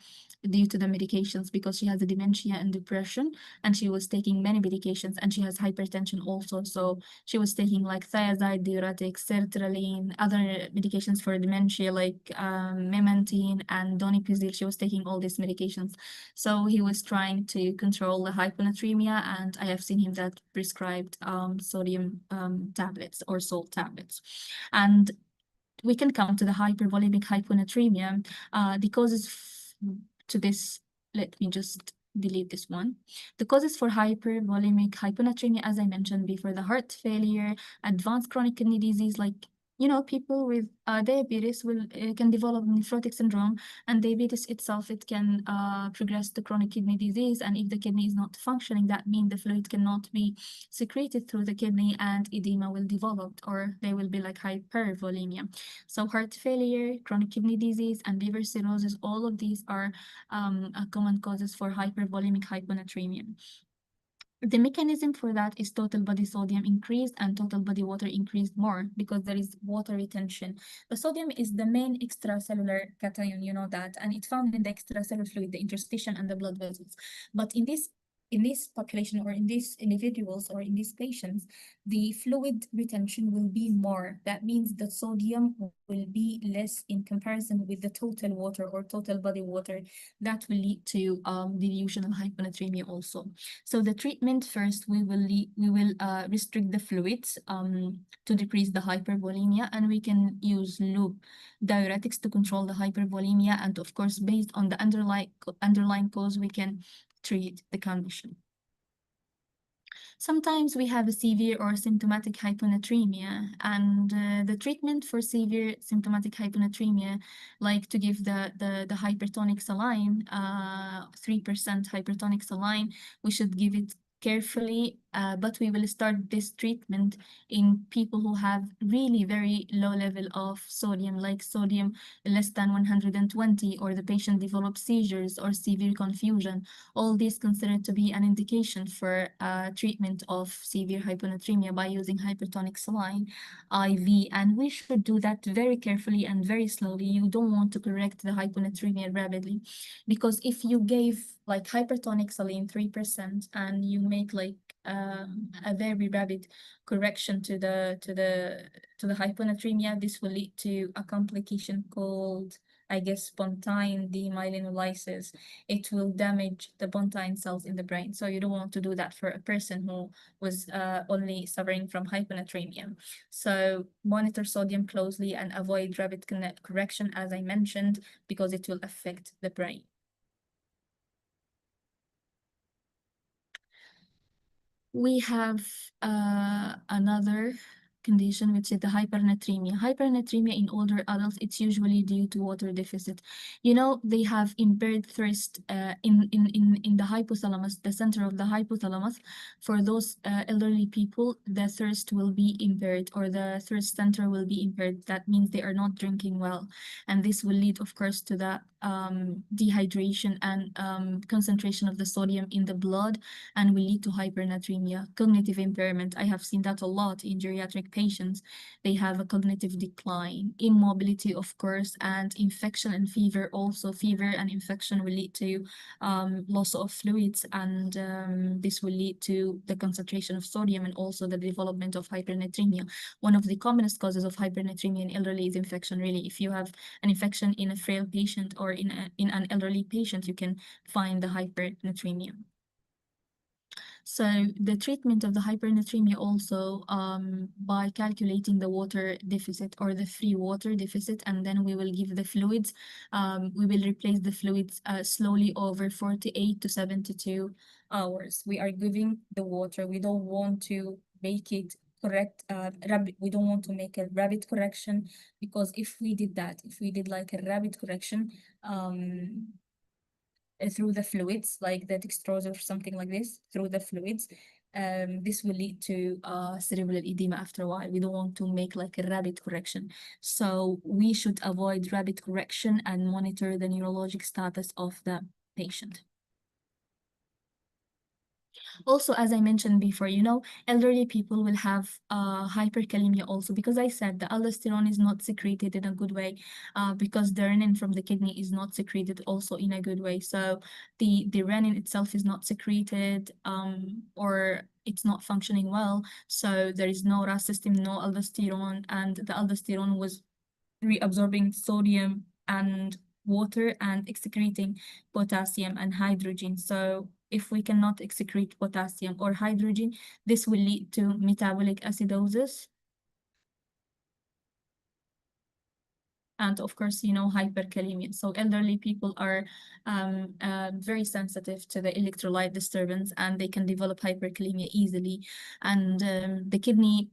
due to the medications, because she has a dementia and depression, and she was taking many medications, and she has hypertension also. So she was taking like thiazide, diuretics, sertraline, other medications for dementia like memantine and donepezil. She was taking all these medications. So he was trying to control the hyponatremia, and I have seen him that prescribed sodium tablets or salt tablets. And we can come to the hypervolemic hyponatremia. The causes to this, let me just delete this one. The causes for hypervolemic hyponatremia, as I mentioned before, the heart failure, advanced chronic kidney disease, like, you know, people with diabetes can develop nephrotic syndrome, and diabetes itself, it can progress to chronic kidney disease. And if the kidney is not functioning, that means the fluid cannot be secreted through the kidney, and edema will develop, or they will be like hypervolemia. So heart failure, chronic kidney disease, and liver cirrhosis, all of these are common causes for hypervolemic hyponatremia. The mechanism for that is total body sodium increased and total body water increased more, because there is water retention. The sodium is the main extracellular cation, you know that, and it's found in the extracellular fluid, the interstitium and the blood vessels. But in this in this population or in these individuals or in these patients, the fluid retention will be more. That means the sodium will be less in comparison with the total water or total body water. That will lead to delusional hyponatremia also. So the treatment first, we will restrict the fluids to decrease the hypervolemia, and we can use loop diuretics to control the hypervolemia, and of course based on the underlying cause we can treat the condition. Sometimes we have a severe or symptomatic hyponatremia, and the treatment for severe symptomatic hyponatremia, like to give the hypertonic saline, 3% hypertonic saline, we should give it carefully, but we will start this treatment in people who have really very low level of sodium, like sodium less than 120, or the patient develops seizures or severe confusion. All these considered to be an indication for treatment of severe hyponatremia by using hypertonic saline IV, and we should do that very carefully and very slowly. You don't want to correct the hyponatremia rapidly, because if you gave like hypertonic saline 3% and you make like a very rapid correction to the hyponatremia, this will lead to a complication called, I guess, pontine demyelinolysis. It will damage the pontine cells in the brain. So you don't want to do that for a person who was only suffering from hyponatremia. So monitor sodium closely and avoid rapid correction, as I mentioned, because it will affect the brain. We have another condition, which is the hypernatremia. Hypernatremia in older adults, it's usually due to water deficit. You know, they have impaired thirst in the hypothalamus, the center of the hypothalamus. For those elderly people, the thirst will be impaired, or the thirst center will be impaired. That means they are not drinking well. And this will lead, of course, to the dehydration and concentration of the sodium in the blood, and will lead to hypernatremia. Cognitive impairment, I have seen that a lot in geriatric patients. They have a cognitive decline, immobility, of course, and infection and fever. Also, fever and infection will lead to loss of fluids, and this will lead to the concentration of sodium and also the development of hypernatremia. One of the commonest causes of hypernatremia in elderly is infection, really. If you have an infection in a frail patient or in an elderly patient, you can find the hypernatremia. So the treatment of the hypernatremia also by calculating the water deficit or the free water deficit, and then we will give the fluids. We will replace the fluids slowly over 48 to 72 hours. We are giving the water. We don't want to make it correct, we don't want to make a rapid correction, because if we did that, if we did like a rapid correction, through the fluids, like the dextrose or something like this, through the fluids, this will lead to cerebral edema after a while. We don't want to make like a rapid correction. So we should avoid rapid correction and monitor the neurologic status of the patient. Also, as I mentioned before, you know, elderly people will have hyperkalemia also, because I said the aldosterone is not secreted in a good way, because the renin from the kidney is not secreted also in a good way. So the renin itself is not secreted, or it's not functioning well. So there is no RAS system, no aldosterone, and the aldosterone was reabsorbing sodium and water and excreting potassium and hydrogen. So if we cannot excrete potassium or hydrogen, this will lead to metabolic acidosis. And of course, you know, hyperkalemia. So elderly people are very sensitive to the electrolyte disturbance, and they can develop hyperkalemia easily. And the kidney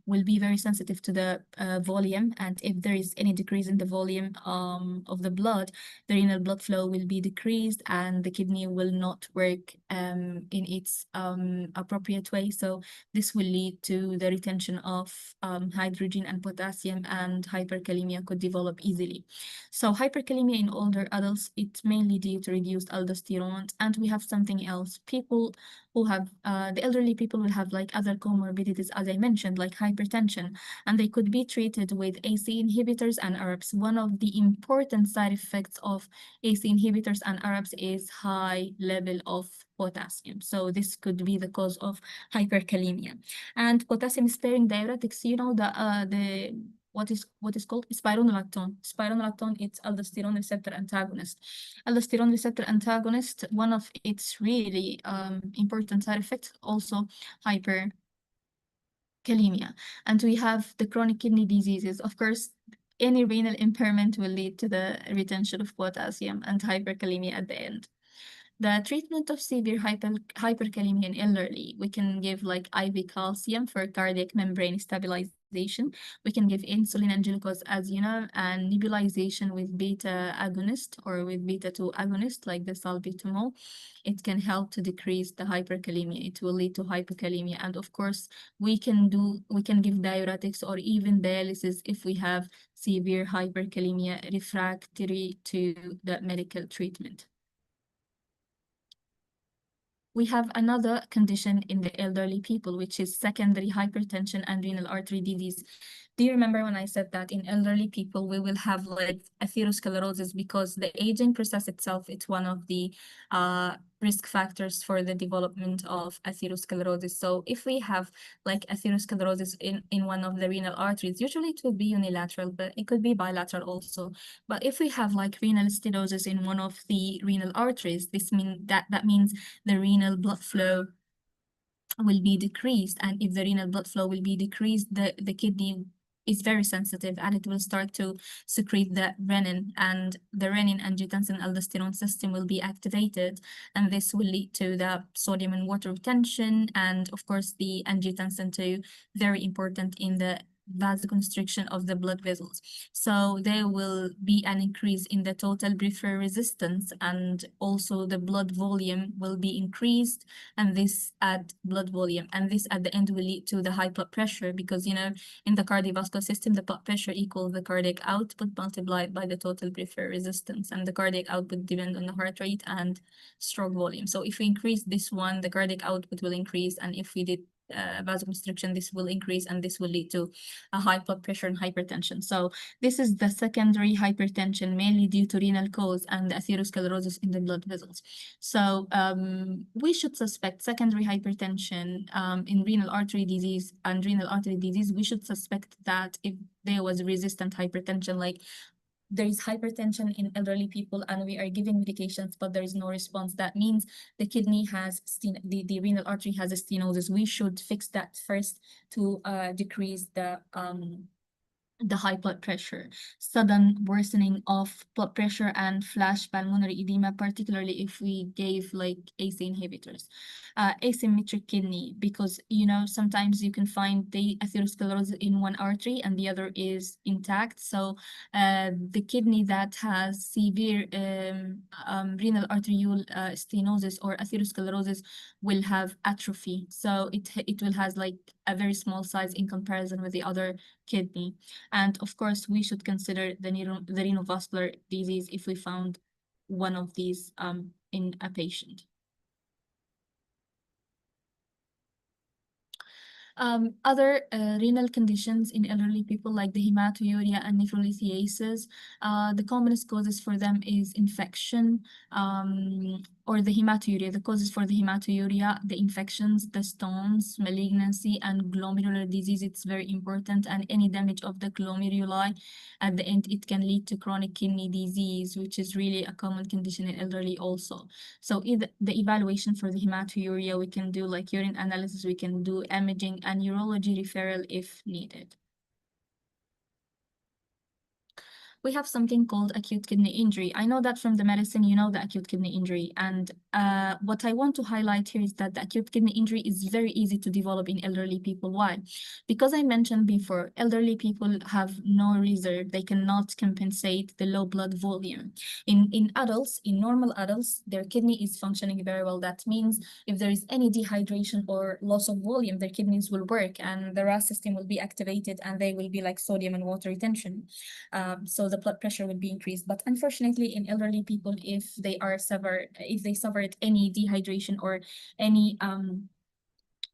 will be very sensitive to the volume. And if there is any decrease in the volume of the blood, the renal blood flow will be decreased, and the kidney will not work in its appropriate way. So this will lead to the retention of hydrogen and potassium, and hyperkalemia could develop easily. So hyperkalemia in older adults, it's mainly due to reduced aldosterone. And we have something else. People who have, the elderly people will have like other comorbidities, as I mentioned, like hypertension, and they could be treated with AC inhibitors and ARBs. One of the important side effects of AC inhibitors and ARBs is high level of potassium. So this could be the cause of hyperkalemia. And potassium-sparing diuretics, you know, the what is called spironolactone. Spironolactone, it's aldosterone receptor antagonist. Aldosterone receptor antagonist, one of its really important side effects, also hyperkalemia. And we have the chronic kidney diseases. Of course, any renal impairment will lead to the retention of potassium and hyperkalemia at the end. The treatment of severe hyperkalemia in elderly, we can give like IV calcium for cardiac membrane stabilization. We can give insulin and glucose, as you know, and nebulization with beta agonist or with beta 2 agonist, like the salbutamol. It can help to decrease the hyperkalemia. It will lead to hypokalemia. And of course, we can give diuretics or even dialysis if we have severe hyperkalemia refractory to the medical treatment. We have another condition in the elderly people, which is secondary hypertension and renal artery disease. Do you remember when I said that in elderly people, we will have like atherosclerosis because the aging process itself, it's one of the risk factors for the development of atherosclerosis. So if we have like atherosclerosis in one of the renal arteries, usually it will be unilateral, but it could be bilateral also. But if we have like renal stenosis in one of the renal arteries, that means the renal blood flow will be decreased. And if the renal blood flow will be decreased, the kidney is very sensitive and it will start to secrete the renin, and the renin-angiotensin-aldosterone system will be activated, and this will lead to the sodium and water retention, and of course the angiotensin too, very important in the vasoconstriction of the blood vessels. So there will be an increase in the total peripheral resistance, and also the blood volume will be increased, and this at blood volume, and this at the end will lead to the high blood pressure, because you know in the cardiovascular system the blood pressure equals the cardiac output multiplied by the total peripheral resistance, and the cardiac output depends on the heart rate and stroke volume. So if we increase this one, the cardiac output will increase, and if we did vasoconstriction, this will increase, and this will lead to a high blood pressure and hypertension. So this is the secondary hypertension, mainly due to renal cause and the atherosclerosis in the blood vessels. So we should suspect secondary hypertension in renal artery disease and renal artery disease. We should suspect that if there was resistant hypertension, like there is hypertension in elderly people and we are giving medications, but there is no response. That means the kidney has, the renal artery has a stenosis. We should fix that first to decrease the high blood pressure. Sudden worsening of blood pressure and flash pulmonary edema, particularly if we gave like ACE inhibitors. Asymmetric kidney, because you know sometimes you can find the atherosclerosis in one artery and the other is intact. So the kidney that has severe renal arteriole stenosis or atherosclerosis will have atrophy. So it will has like a very small size in comparison with the other kidney. And of course, we should consider the renovascular disease if we found one of these in a patient. Other renal conditions in elderly people like the hematuria and nephrolithiasis, the commonest causes for them is infection or the hematuria. The causes for the hematuria, the infections, the stones, malignancy, and glomerular disease. It's very important, and any damage of the glomeruli at the end, it can lead to chronic kidney disease, which is really a common condition in elderly also. So the evaluation for the hematuria, we can do like urine analysis, we can do imaging and urology referral if needed. We have something called acute kidney injury. I know that from the medicine, you know the acute kidney injury. And what I want to highlight here is that the acute kidney injury is very easy to develop in elderly people. Why? Because I mentioned before, elderly people have no reserve. They cannot compensate the low blood volume. In adults, in normal adults, their kidney is functioning very well. That means if there is any dehydration or loss of volume, their kidneys will work and the RAS system will be activated and they will be like sodium and water retention. So the blood pressure will be increased. But unfortunately, in elderly people, if they suffered any dehydration or any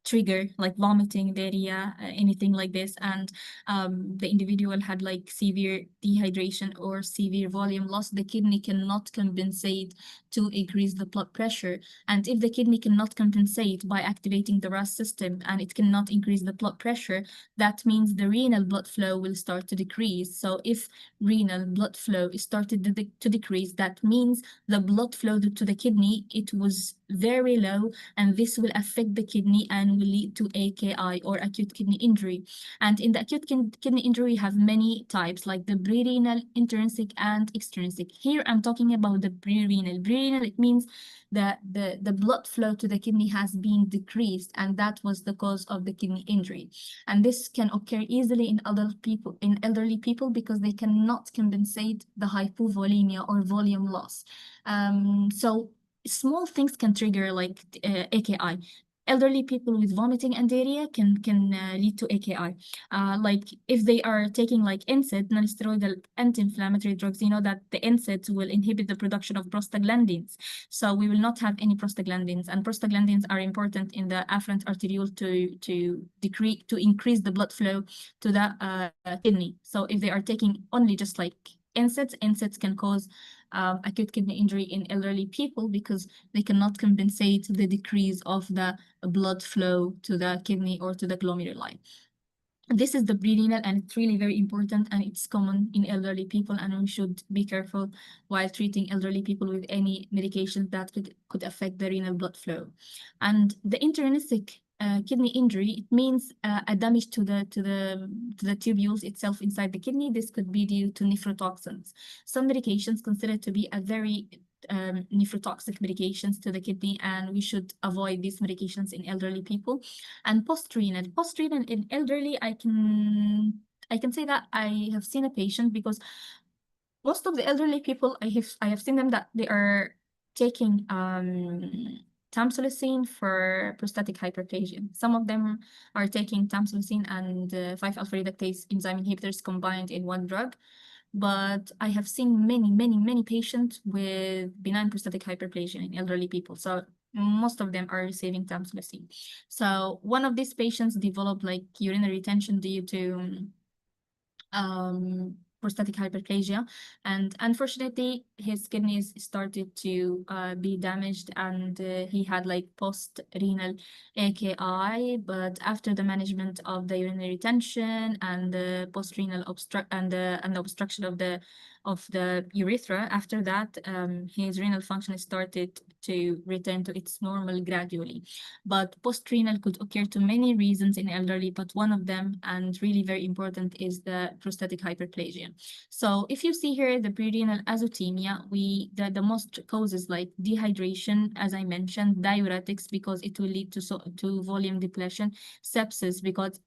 trigger like vomiting, diarrhea, anything like this, and the individual had like severe dehydration or severe volume loss, the kidney cannot compensate to increase the blood pressure. And if the kidney cannot compensate by activating the RAS system and it cannot increase the blood pressure, that means the renal blood flow will start to decrease. So if renal blood flow is started to decrease, that means the blood flow to the kidney, it was very low, and this will affect the kidney and will lead to AKI or acute kidney injury. And in the acute kidney injury, we have many types like the pre-renal, intrinsic, and extrinsic. Here I'm talking about the pre-renal. Pre-renal, it means that the blood flow to the kidney has been decreased, and that was the cause of the kidney injury. And this can occur easily in elderly people because they cannot compensate the hypovolemia or volume loss. So small things can trigger like AKI. Elderly people with vomiting and diarrhea can lead to AKI. Like if they are taking like NSAID, non-steroidal anti-inflammatory drugs, you know that the NSAIDs will inhibit the production of prostaglandins. So we will not have any prostaglandins, and prostaglandins are important in the afferent arteriole to increase the blood flow to the kidney. So if they are taking only just like NSAIDs can cause acute kidney injury in elderly people because they cannot compensate the decrease of the blood flow to the kidney or to the glomeruli. This is the pre-renal, and it's really very important, and it's common in elderly people, and we should be careful while treating elderly people with any medications that could affect the renal blood flow. And the intrinsic kidney injury, it means a damage to the tubules itself inside the kidney. This could be due to nephrotoxins. Some medications considered to be a very nephrotoxic medications to the kidney, and we should avoid these medications in elderly people. And post-renal in elderly, I can say that I have seen a patient, because most of the elderly people I have seen them that they are taking tamsulosin for prostatic hyperplasia. Some of them are taking tamsulosin and 5-alpha reductase enzyme inhibitors combined in one drug. But I have seen many patients with benign prostatic hyperplasia in elderly people. So most of them are receiving tamsulosin. So one of these patients developed like urinary retention due to prostatic hyperplasia, and unfortunately his kidneys started to be damaged, and he had like post-renal AKI. But after the management of the urinary retention and the post-renal and the obstruction of the urethra, after that his renal function started to return to its normal gradually. But post-renal could occur to many reasons in elderly, but one of them, and really very important, is the prostatic hyperplasia. So if you see here the pre-renal azotemia, the most causes like dehydration, as I mentioned, diuretics because it will lead to volume depletion, sepsis because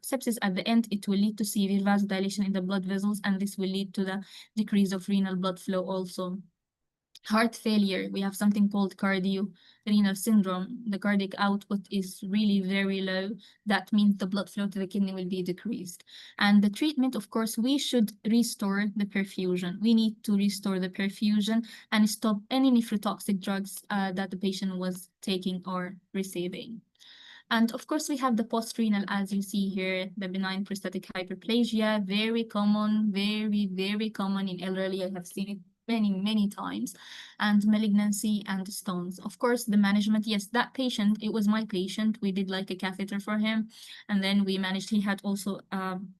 sepsis at the end, it will lead to severe vasodilation in the blood vessels, and this will lead to the decrease of renal blood flow also. Heart failure, we have something called cardiorenal syndrome. The cardiac output is really very low. That means the blood flow to the kidney will be decreased. And the treatment, of course, we should restore the perfusion. We need to restore the perfusion and stop any nephrotoxic drugs that the patient was taking or receiving. And of course, we have the post-renal, as you see here, the benign prostatic hyperplasia, very common, very common in elderly. I have seen it many times. And malignancy and stones. Of course, the management, yes, that patient, it was my patient. We did like a catheter for him, and then we managed. He had also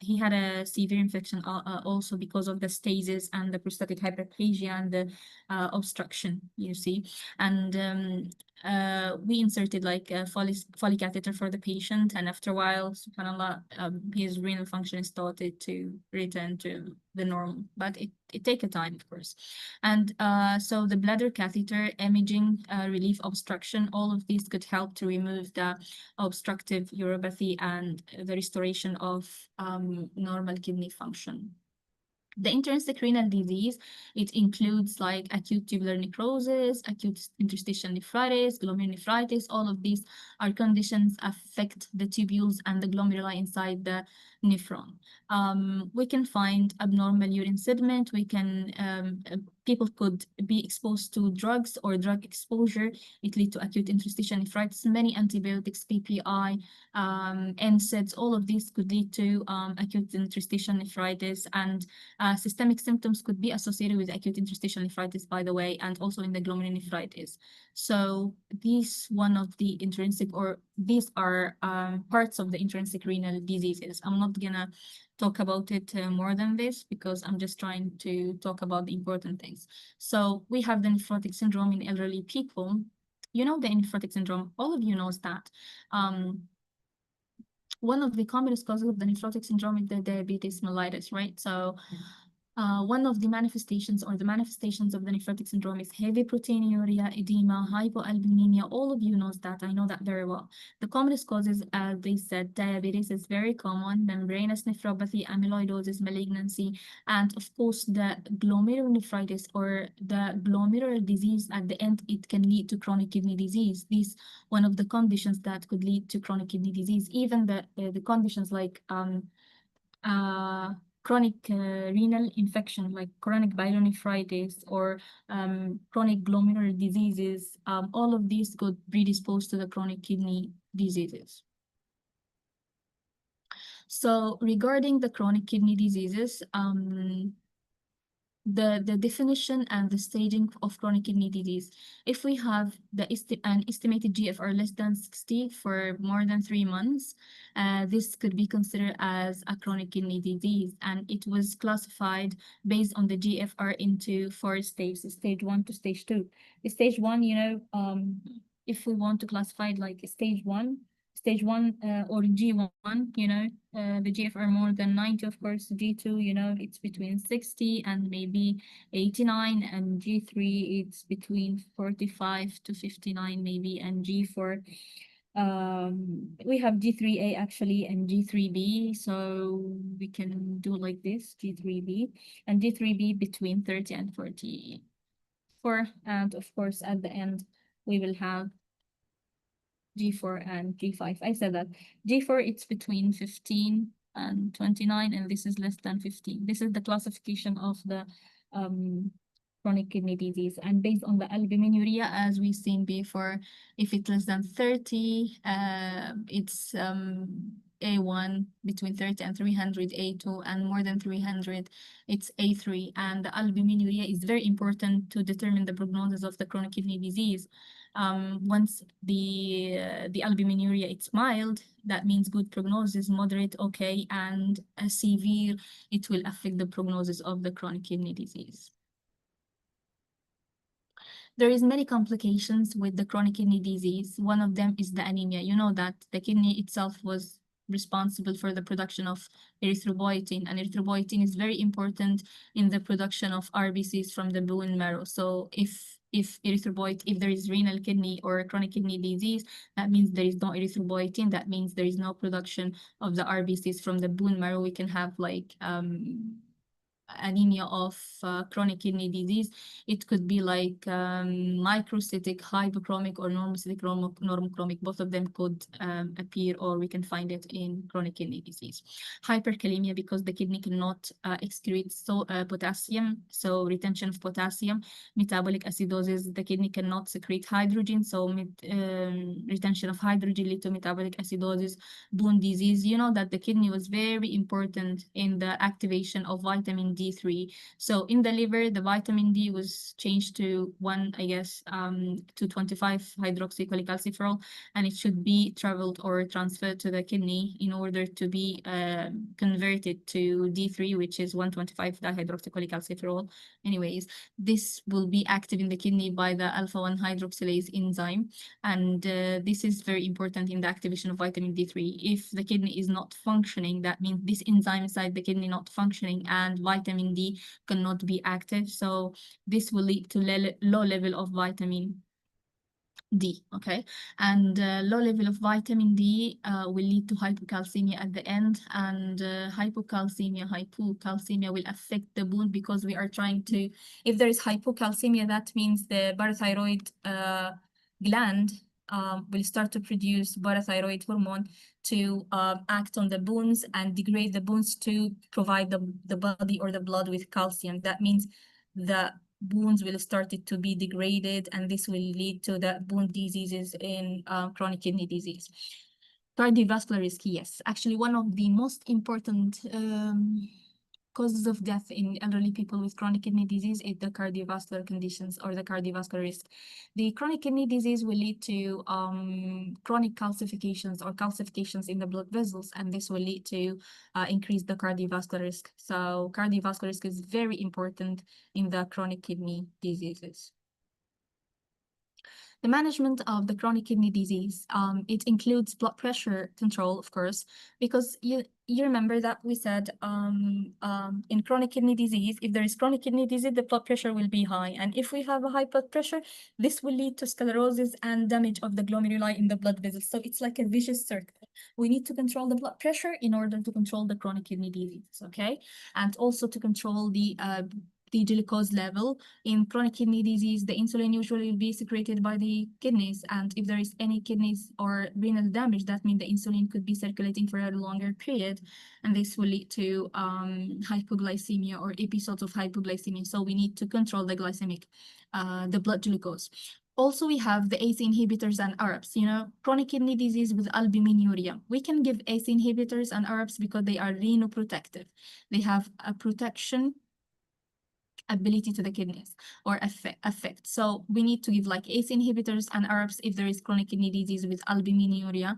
he had a severe infection also because of the stasis and the prostatic hyperplasia and the obstruction, you see. And we inserted like a Foley catheter for the patient, and after a while, subhanallah, his renal function started to return to the normal, but it takes a time, of course. And so the bladder catheter, imaging, relief obstruction, all of these could help to remove the obstructive uropathy and the restoration of normal kidney function. The intrinsic renal disease, it includes like acute tubular necrosis, acute interstitial nephritis, glomerulonephritis. All of these are conditions affect the tubules and the glomeruli inside the nephron. We can find abnormal urine sediment. We can people could be exposed to drugs or drug exposure. It leads to acute interstitial nephritis. Many antibiotics, PPI, NSAIDs, all of these could lead to acute interstitial nephritis, and systemic symptoms could be associated with acute interstitial nephritis, by the way, and also in the glomerulonephritis. So these are parts of the intrinsic renal diseases. I'm not gonna talk about it more than this because I'm just trying to talk about the important things. So we have the nephrotic syndrome in elderly people. You know the nephrotic syndrome, all of you knows that. One of the commonest causes of the nephrotic syndrome is the diabetes mellitus, right? So one of the manifestations of the nephrotic syndrome is heavy proteinuria, edema, hypoalbuminemia. All of you knows that. I know that very well. The commonest causes, as they said, diabetes is very common, membranous nephropathy, amyloidosis, malignancy, and of course the glomerulonephritis or the glomerular disease at the end. It can lead to chronic kidney disease. This one of the conditions that could lead to chronic kidney disease. Even the conditions like chronic renal infection like chronic pyelonephritis or chronic glomerular diseases, all of these could predispose to the chronic kidney diseases. So regarding the chronic kidney diseases, the definition and the staging of chronic kidney disease. If we have an estimated GFR less than 60 for more than 3 months, this could be considered as a chronic kidney disease, and it was classified based on the GFR into 4 stages, stage 1 to stage 2. Stage 1, you know, if we want to classify it like stage 1 or G1, you know, the GFR more than 90, of course. G2, you know, it's between 60 and maybe 89, and G3, it's between 45 to 59 maybe, and G4, we have G3A actually and G3B, so we can do like this, G3B, and G3B between 30 and 44, and of course at the end we will have G4 and G5. I said that. G4, it's between 15 and 29, and this is less than 15. This is the classification of the chronic kidney disease. And based on the albuminuria, as we've seen before, if it's less than 30, it's A1, between 30 and 300, A2, and more than 300, it's A3. And the albuminuria is very important to determine the prognosis of the chronic kidney disease. Once the albuminuria, it's mild, that means good prognosis, moderate, okay, and severe, it will affect the prognosis of the chronic kidney disease. There is many complications with the chronic kidney disease. One of them is the anemia. You know that the kidney itself was responsible for the production of erythropoietin, and erythropoietin is very important in the production of RBCs from the bone marrow. So if there is renal kidney or chronic kidney disease, that means there is no erythropoietin. That means there is no production of the RBCs from the bone marrow. We can have like anemia of chronic kidney disease. It could be like microcytic, hypochromic, or normocytic, normochromic. Both of them could appear, or we can find it in chronic kidney disease. Hyperkalemia, because the kidney cannot excrete potassium, so retention of potassium. Metabolic acidosis, the kidney cannot secrete hydrogen, so retention of hydrogen lead to metabolic acidosis. Bone disease, you know that the kidney was very important in the activation of vitamin D3. So in the liver, the vitamin D was changed to 1, I guess, to 25 hydroxycholecalciferol, and it should be traveled or transferred to the kidney in order to be converted to D3, which is 125 dihydroxycholecalciferol. Anyways, this will be active in the kidney by the alpha-1 hydroxylase enzyme, and this is very important in the activation of vitamin D3. If the kidney is not functioning, that means this enzyme inside the kidney not functioning, and vitamin D cannot be active. So this will lead to low level of vitamin D, okay? And low level of vitamin D will lead to hypocalcemia at the end, and hypocalcemia will affect the bone, because we are trying to, if there is hypocalcemia, that means the parathyroid gland will start to produce parathyroid hormone to act on the bones and degrade the bones to provide the body or the blood with calcium. That means the bones will start to be degraded, and this will lead to the bone diseases in chronic kidney disease. Cardiovascular risk, yes. Actually, one of the most important causes of death in elderly people with chronic kidney disease is the cardiovascular conditions or the cardiovascular risk. The chronic kidney disease will lead to chronic calcifications or calcifications in the blood vessels, and this will lead to increase the cardiovascular risk. So cardiovascular risk is very important in the chronic kidney diseases. The management of the chronic kidney disease, it includes blood pressure control, of course, because you remember that we said in chronic kidney disease, if there is chronic kidney disease, the blood pressure will be high. And if we have a high blood pressure, this will lead to sclerosis and damage of the glomeruli in the blood vessels. So it's like a vicious circle. We need to control the blood pressure in order to control the chronic kidney disease, okay? And also to control the glucose level. In chronic kidney disease, the insulin usually will be secreted by the kidneys, and if there is any kidneys or renal damage, that means the insulin could be circulating for a longer period, and this will lead to hypoglycemia or episodes of hypoglycemia. So we need to control the glycemic, the blood glucose. Also, we have the ACE inhibitors and ARBs. You know, chronic kidney disease with albuminuria. We can give ACE inhibitors and ARBs because they are renoprotective. They have a protection ability to the kidneys or effect. So we need to give like ACE inhibitors and ARBs if there is chronic kidney disease with albuminuria.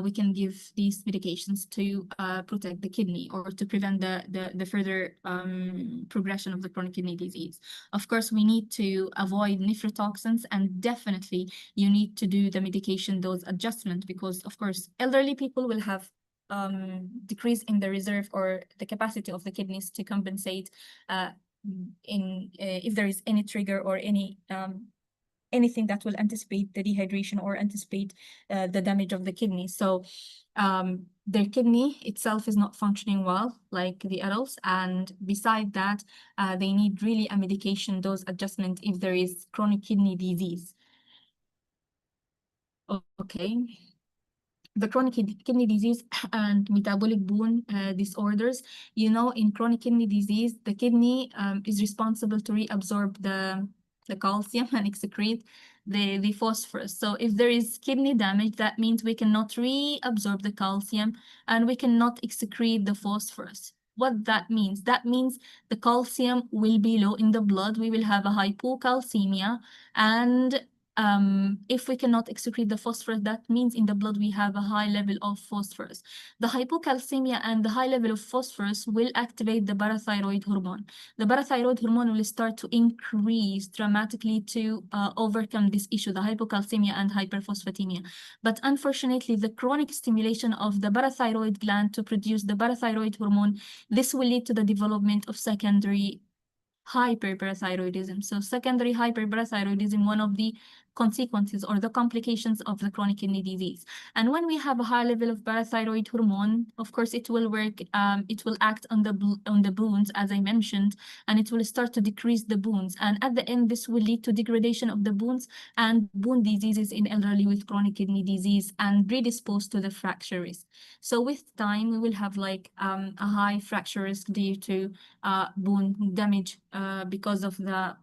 We can give these medications to protect the kidney or to prevent the further progression of the chronic kidney disease. Of course, we need to avoid nephrotoxins, and definitely you need to do the medication dose adjustment because, of course, elderly people will have decrease in the reserve or the capacity of the kidneys to compensate if there is any trigger or any anything that will anticipate the dehydration or anticipate the damage of the kidney. So their kidney itself is not functioning well like the adults, and beside that they need really a medication dose adjustment if there is chronic kidney disease. Okay. The chronic kidney disease and metabolic bone disorders. You know, in chronic kidney disease, the kidney is responsible to reabsorb the calcium and excrete the phosphorus. So if there is kidney damage, that means we cannot reabsorb the calcium and we cannot excrete the phosphorus. What that means? That means the calcium will be low in the blood. We will have a hypocalcemia, and if we cannot excrete the phosphorus, that means in the blood we have a high level of phosphorus. The hypocalcemia and the high level of phosphorus will activate the parathyroid hormone. The parathyroid hormone will start to increase dramatically to overcome this issue, the hypocalcemia and hyperphosphatemia. But unfortunately, the chronic stimulation of the parathyroid gland to produce the parathyroid hormone, this will lead to the development of secondary hyperparathyroidism. So secondary hyperparathyroidism, one of the consequences or the complications of the chronic kidney disease. And when we have a high level of parathyroid hormone, of course, it will work, it will act on the bones, as I mentioned, and it will start to decrease the bones. And at the end, this will lead to degradation of the bones and bone diseases in elderly with chronic kidney disease and predisposed to the fracture risk. So with time, we will have like a high fracture risk due to bone damage because of the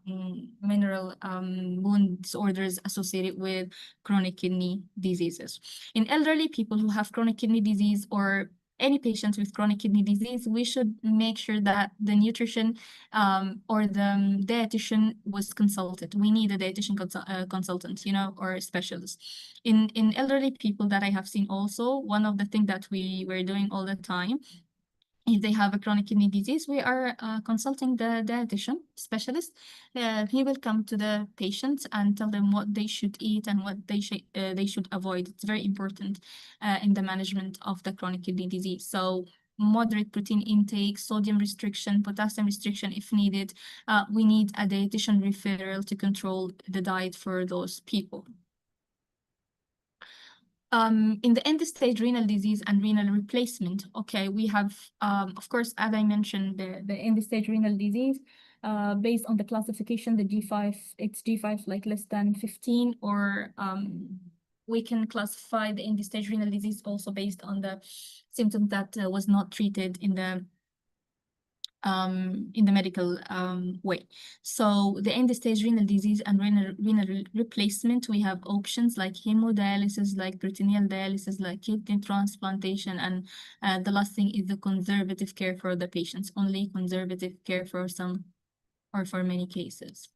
mineral bone disorders associated with chronic kidney diseases. In elderly people who have chronic kidney disease or any patients with chronic kidney disease, we should make sure that the nutrition or the dietitian was consulted. We need a dietitian consultant, you know, or a specialist. In elderly people that I have seen also, one of the things that we were doing all the time, if they have a chronic kidney disease, we are consulting the dietitian specialist. He will come to the patients and tell them what they should eat and what they should avoid. It's very important in the management of the chronic kidney disease. So moderate protein intake, sodium restriction, potassium restriction if needed. We need a dietitian referral to control the diet for those people. In the end-stage renal disease and renal replacement, okay, we have, of course, as I mentioned, the end-stage renal disease, based on the classification, the G5, it's G5 like less than 15 or we can classify the end-stage renal disease also based on the symptoms that was not treated in the medical way. So the end-stage renal disease and renal replacement, we have options like hemodialysis, like peritoneal dialysis, like kidney transplantation, and the last thing is the conservative care for the patients, only conservative care for some or for many cases.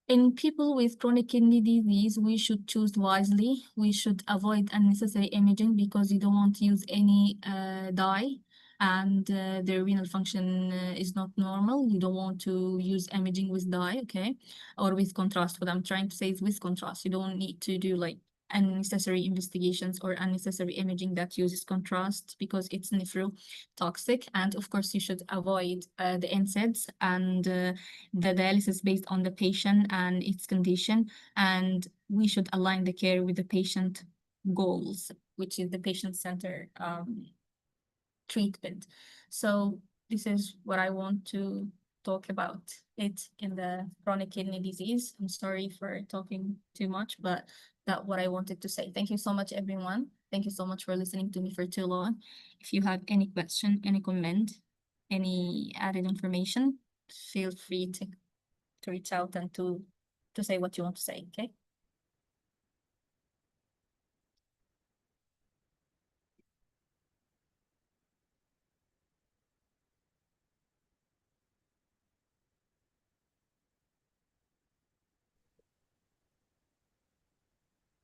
In people with chronic kidney disease, we should choose wisely. We should avoid unnecessary imaging because you don't want to use any dye and their renal function is not normal. You don't want to use imaging with dye, okay? Or with contrast. What I'm trying to say is with contrast. You don't need to do like unnecessary investigations or unnecessary imaging that uses contrast because it's nephrotoxic. And of course, you should avoid the NSAIDs and the dialysis based on the patient and its condition. And we should align the care with the patient goals, which is the patient-centered treatment. So this is what I want to talk about it in the chronic kidney disease. I'm sorry for talking too much, but that's what I wanted to say. Thank you so much, everyone. Thank you so much for listening to me for too long. If you have any question, any comment, any added information, feel free to reach out and to say what you want to say, okay?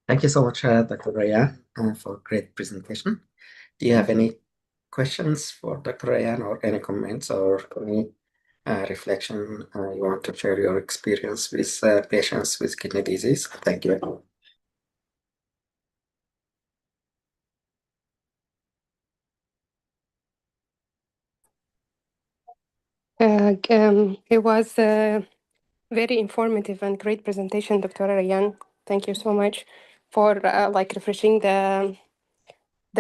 Thank you so much, Dr. Raya, for great presentation. Do you have any questions for Dr. Rayan or any comments or any reflection you want to share your experience with patients with kidney disease? Thank you. It was a very informative and great presentation, Dr. Rayan. Thank you so much for like refreshing the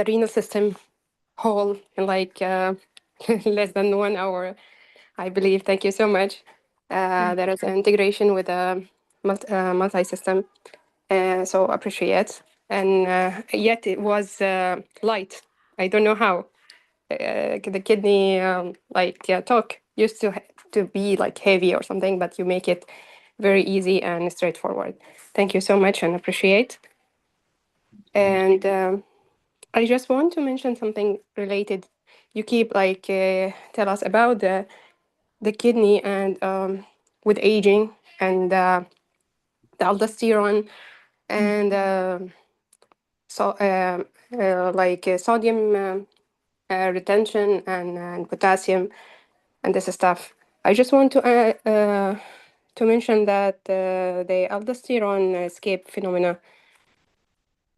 renal system whole in like less than 1 hour, I believe. Thank you so much. There is an integration with a multi-system, so appreciate. And yet it was light. I don't know how. The kidney talk used to be like heavy or something, but you make it very easy and straightforward. Thank you so much and appreciate. And I just want to mention something related. You keep like tell us about the kidney and with aging and the aldosterone and sodium retention and potassium and this stuff. I just want to mention that the aldosterone escape phenomena,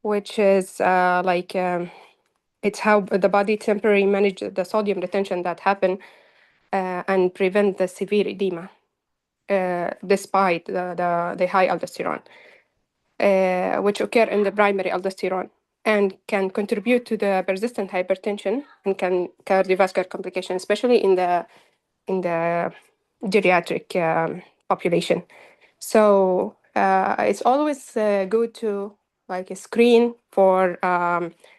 which is it's how the body temporarily manage the sodium retention that happen and prevent the severe edema despite the high aldosterone, which occur in the primary aldosterone and can contribute to the persistent hypertension and cardiovascular complications, especially in the geriatric population. So it's always good to like screen for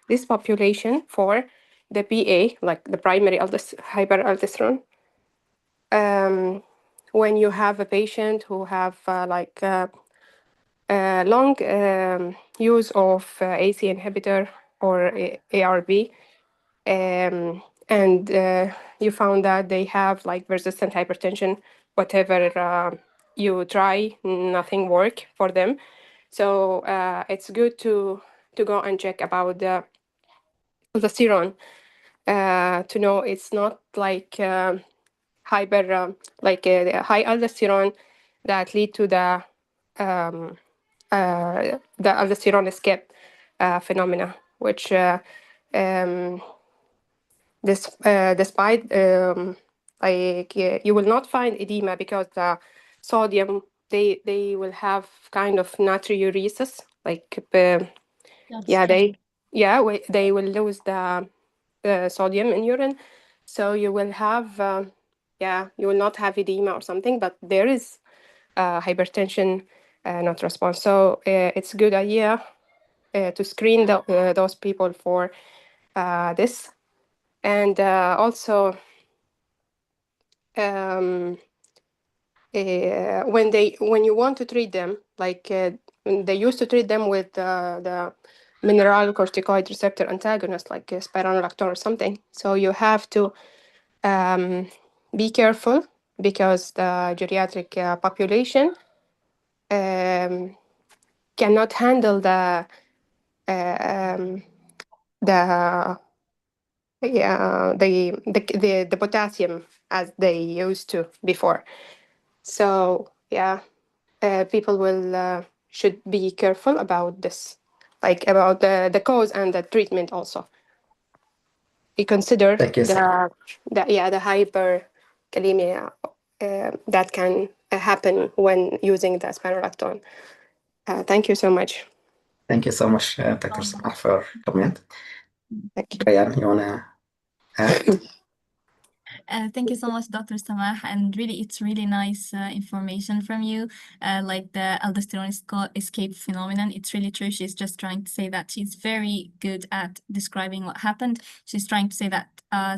this population for the PA, like the primary hyperaldosteronism. When you have a patient who have long use of AC inhibitor or ARB, and you found that they have like persistent hypertension, whatever you try, nothing work for them. So it's good to go and check about the aldosterone to know it's not like high aldosterone that lead to the aldosterone escape phenomena, which despite you will not find edema because the sodium they will have kind of natriuresis, like they will lose the sodium in urine, so you will have you will not have edema or something, but there is hypertension not respond. So it's a good idea to screen those people for this. And also, when you want to treat them, like they used to treat them with the mineral corticoid receptor antagonist, like spironolactone or something. So you have to be careful because the geriatric population cannot handle the potassium as they used to before. So yeah, people will should be careful about this, like about the cause and the treatment also. We consider Thank you. the hyperkalemia that can happen when using the spironolactone. Thank you so much. Thank you so much, Dr. Samah, for comment. Thank you. Ryan, you wanna add? Thank you so much, Dr. Samah. And really, it's really nice information from you. Like the aldosterone escape phenomenon, it's really true. She's just trying to say that she's very good at describing what happened. She's trying to say that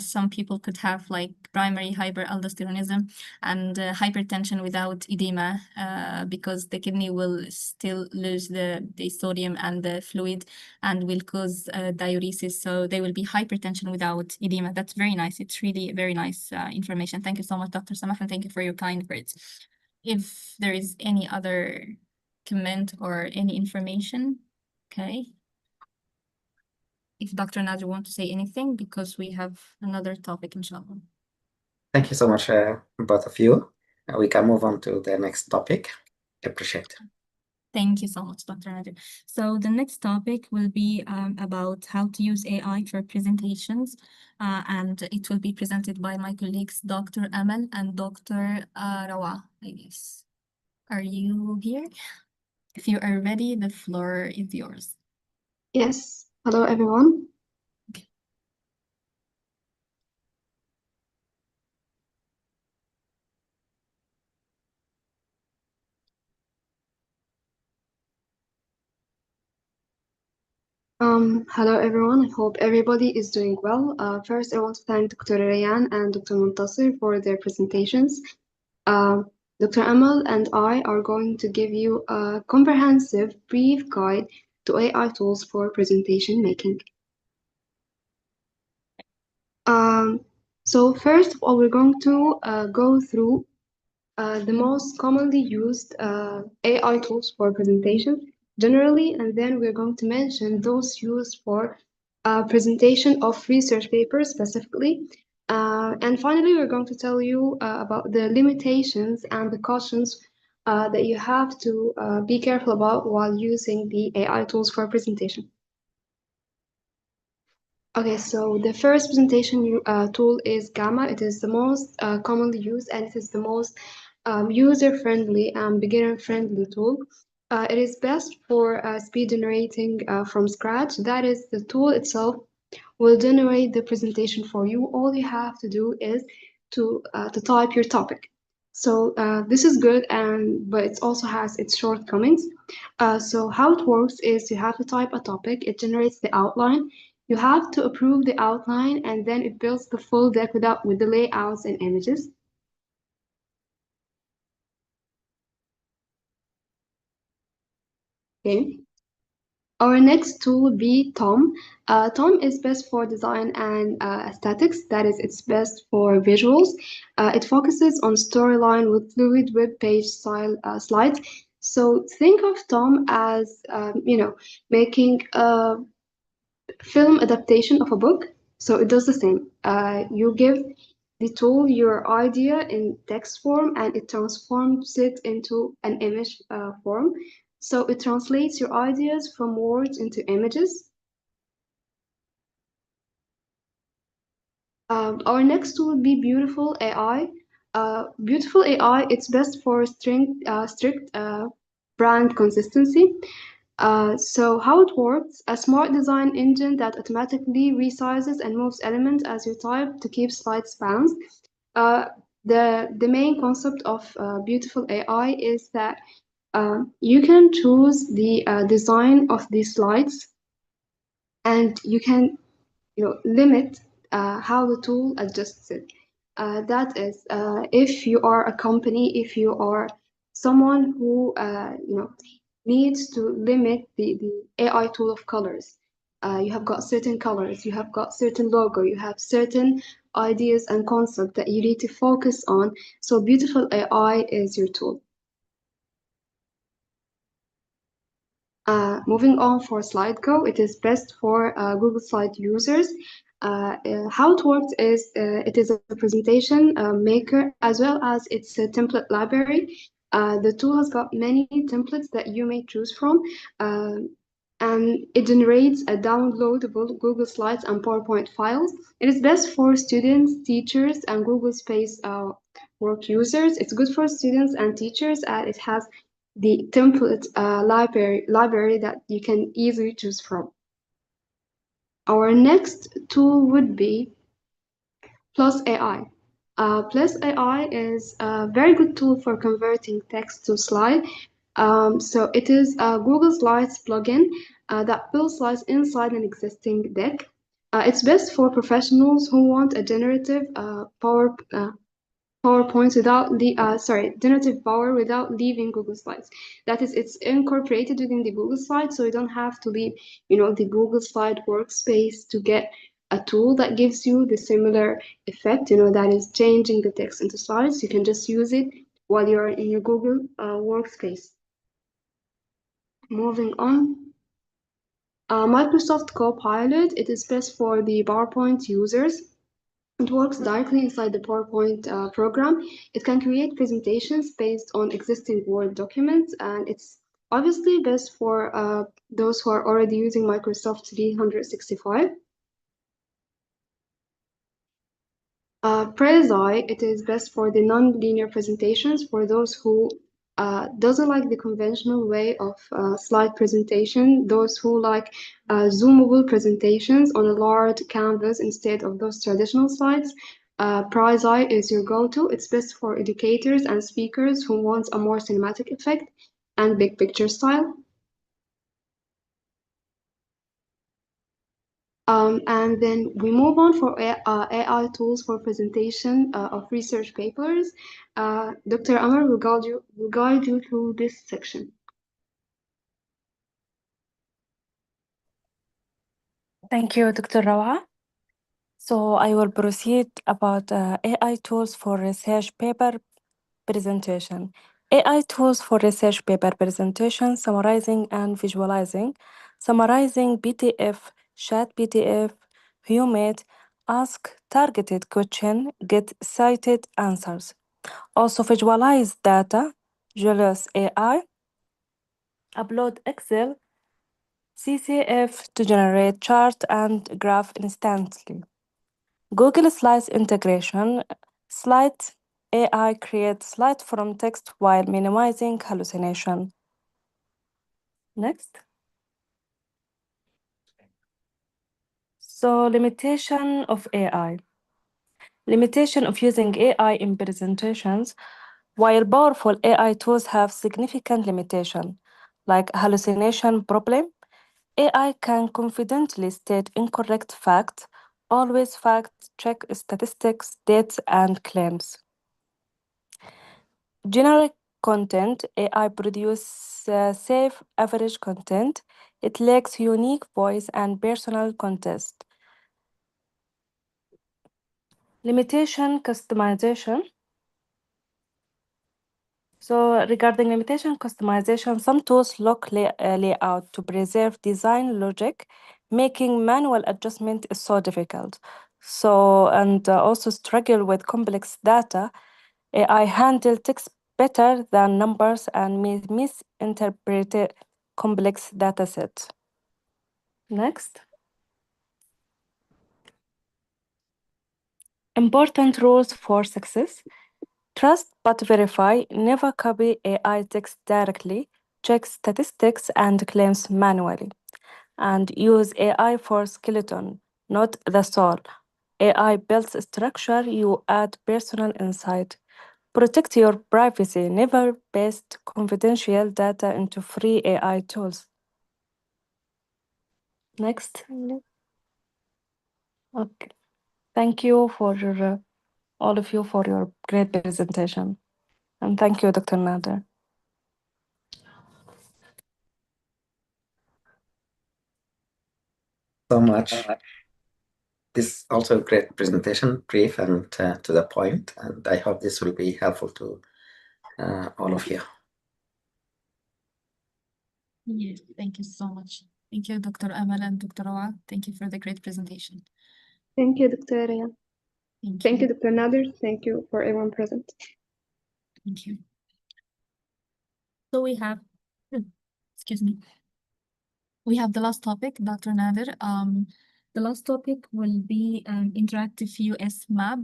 some people could have like primary hyperaldosteronism and hypertension without edema because the kidney will still lose the sodium and the fluid and will cause diuresis. So they will be hypertension without edema. That's very nice. It's really very nice information. Thank you so much, Dr. Samah, and thank you for your kind words. If there is any other comment or any information, okay. If Dr. Nadir wants to say anything, because we have another topic, inshallah. Thank you so much, both of you. We can move on to the next topic. Appreciate it. Thank you so much, Dr. Nadir. So the next topic will be about how to use AI for presentations, and it will be presented by my colleagues, Dr. Amal and Dr. Ruwa, I guess. Are you here? If you are ready, the floor is yours. Yes. Hello, everyone. Hello, everyone. I hope everybody is doing well. First, I want to thank Dr. Rayan and Dr. Muntasir for their presentations. Dr. Amal and I are going to give you a comprehensive, brief guide to AI tools for presentation making. So first of all, we're going to go through the most commonly used AI tools for presentation generally, and then we're going to mention those used for presentation of research papers specifically. And finally, we're going to tell you about the limitations and the cautions that you have to be careful about while using the AI tools for presentation. Okay, so the first presentation tool is Gamma. It is the most commonly used and it is the most user-friendly and beginner-friendly tool. It is best for speed generating from scratch. That is, the tool itself will generate the presentation for you. All you have to do is to type your topic. So this is good, but it also has its shortcomings. So how it works is you have to type a topic, it generates the outline. You have to approve the outline, and then it builds the full deck with the layouts and images. Okay. Our next tool would be Tom. Tom is best for design and aesthetics. That is, it's best for visuals. It focuses on storyline with fluid web page style slides. So think of Tom as, making a film adaptation of a book. So it does the same. You give the tool your idea in text form and it transforms it into an image form. So it translates your ideas from words into images. Our next tool would be Beautiful AI. Beautiful AI, it's best for strict brand consistency. So how it works, a smart design engine that automatically resizes and moves elements as you type to keep slides balanced. The main concept of Beautiful AI is that You can choose the design of these slides, and you can limit how the tool adjusts it. That is, if you are a company, if you are someone who needs to limit the AI tool of colors. You have got certain colors, you have got certain logo, you have certain ideas and concepts that you need to focus on. So Beautiful AI is your tool. Moving on for SlideGo, it is best for Google Slide users. How it works is it is a presentation maker as well as its template library. The tool has got many templates that you may choose from, and it generates a downloadable Google Slides and PowerPoint files. It is best for students, teachers, and Google Space work users. It's good for students and teachers as it has the template library that you can easily choose from. Our next tool would be Plus AI. Plus AI is a very good tool for converting text to slide. So it is a Google Slides plugin that builds slides inside an existing deck. It's best for professionals who want a generative PowerPoint without generative power without leaving Google Slides. That is, it's incorporated within the Google Slides, so you don't have to leave, the Google Slide workspace to get a tool that gives you the similar effect, that is changing the text into slides. You can just use it while you're in your Google workspace. Moving on. Microsoft Copilot, it is best for the PowerPoint users. It works directly inside the PowerPoint program. It can create presentations based on existing Word documents, and it's obviously best for those who are already using Microsoft 365. Prezi, it is best for the non-linear presentations for those who doesn't like the conventional way of slide presentation, those who like zoomable presentations on a large canvas instead of those traditional slides. Prezi is your go-to. It's best for educators and speakers who want a more cinematic effect and big picture style. And then we move on for AI tools for presentation of research papers. Dr. Amal will guide you through this section. Thank you, Dr. Ruwa. So I will proceed about AI tools for research paper presentation. AI tools for research paper presentation, summarizing and visualizing. Summarizing PDF, chat PDF, HuMate, ask targeted question, get cited answers. Also visualize data, Julius AI, upload Excel, CCF to generate chart and graph instantly. Google Slides integration, Slide AI creates slide from text while minimizing hallucination. Next. So limitation of AI. Limitation of using AI in presentations. While powerful AI tools have significant limitation, like hallucination problem, AI can confidently state incorrect facts, always fact check statistics, dates, and claims. Generic content, AI produce safe average content. It lacks unique voice and personal context. Limitation customization. So regarding limitation customization, some tools lock layout to preserve design logic, making manual adjustment is so difficult. So, and also struggle with complex data. AI handle text better than numbers and may misinterpret complex data sets. Next. Important rules for success. Trust but verify, never copy AI text directly, check statistics and claims manually. And use AI for skeleton, not the soul. AI builds structure, you add personal insight. Protect your privacy. Never paste confidential data into free AI tools. Next. Okay. Thank you for your, all of you for your great presentation. And thank you, Dr. Nader. So much. This is also a great presentation, brief and to the point, and I hope this will be helpful to all of you. Yes, thank you so much. Thank you, Dr. Amal and Dr. Ruwa. Thank you for the great presentation. Thank you, Dr. Ryan. Thank Thank you. you, Dr. Nadir. Thank you for everyone present. Thank you. So we have, excuse me. We have the last topic, Dr. Nadir. The last topic will be an interactive US map.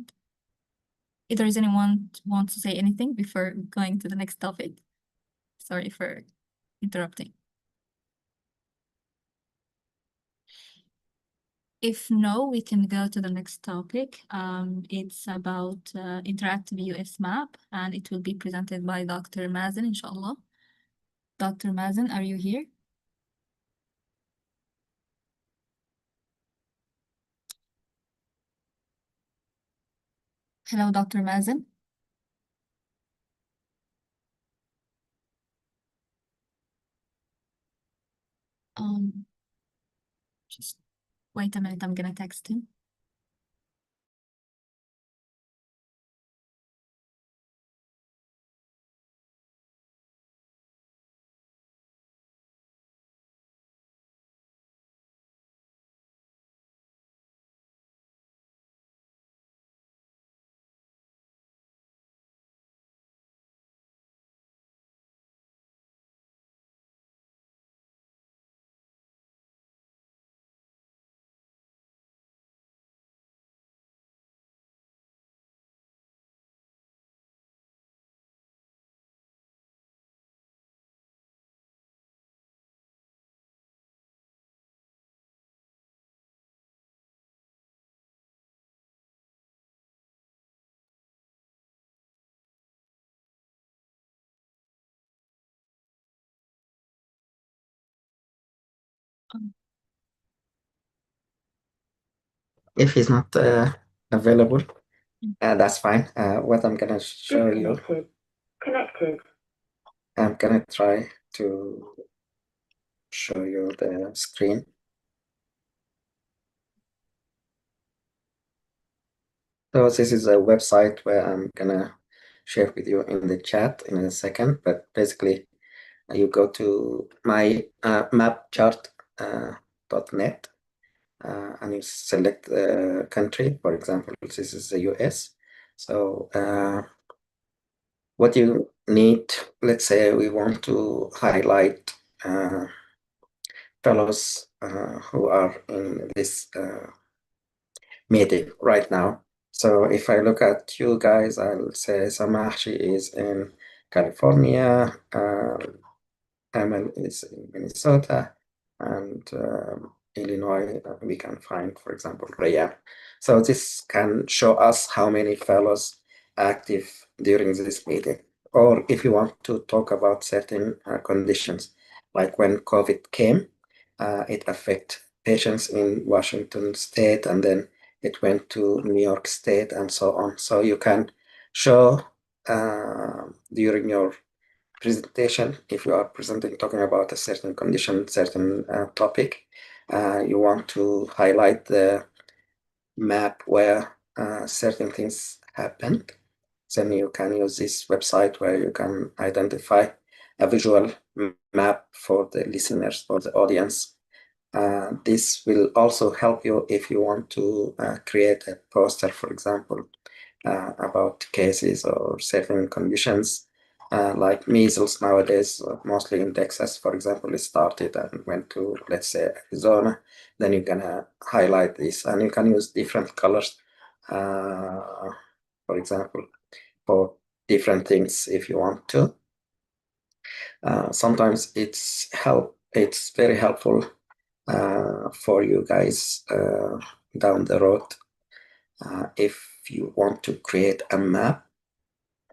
If there is anyone wants to say anything before going to the next topic. Sorry for interrupting. If no, we can go to the next topic. It's about interactive US map, and it will be presented by Dr. Mazen, inshallah. Dr. Mazen, are you here? Hello, Dr. Mazen. Just wait a minute, I'm gonna text him. If he's not available, that's fine. What I'm gonna show you, I'm gonna try to show you the screen. So this is a website where I'm gonna share with you in the chat in a second, but basically you go to my mapchart.net and you select the country. For example, this is the US. So what you need, let's say we want to highlight fellows who are in this meeting right now. So if I look at you guys, I'll say Samah, she is in California, Amal is in Minnesota, and Illinois, we can find, for example, Raya. So this can show us how many fellows active during this meeting. Or if you want to talk about certain conditions, like when COVID came, it affected patients in Washington State, and then it went to New York State and so on. So you can show during your presentation, if you are presenting talking about a certain condition, certain topic, you want to highlight the map where certain things happened. Then you can use this website where you can identify a visual map for the listeners or the audience. This will also help you if you want to create a poster, for example, about cases or certain conditions. Like measles nowadays, mostly in Texas, for example, it started and went to, let's say, Arizona. Then you're gonna highlight this, and you can use different colors, for example, for different things if you want to. Sometimes it's very helpful for you guys down the road if you want to create a map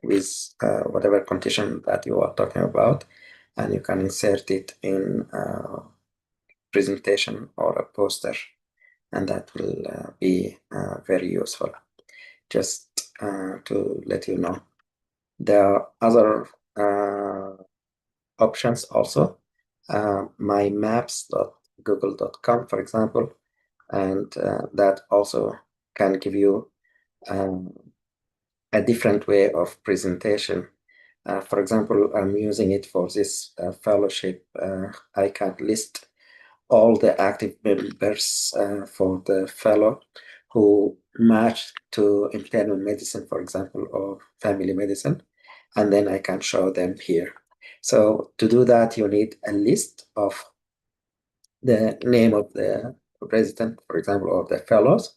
with whatever condition that you are talking about, and you can insert it in a presentation or a poster, and that will be very useful. Just to let you know. There are other options also. mymaps.google.com, for example, and that also can give you a different way of presentation. For example, I'm using it for this fellowship. I can list all the active members for the fellow who match to internal medicine, for example, or family medicine, and then I can show them here. So to do that, you need a list of the name of the resident, for example, of the fellows,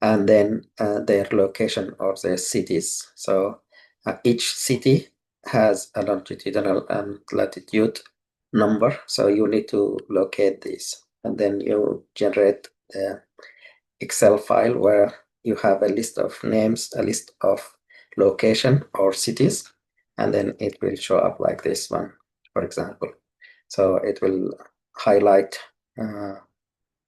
and then their location of the cities. So each city has a longitudinal and latitude number, so you need to locate this, and then you generate the Excel file where you have a list of names, a list of location or cities, and then it will show up like this one, for example. So it will highlight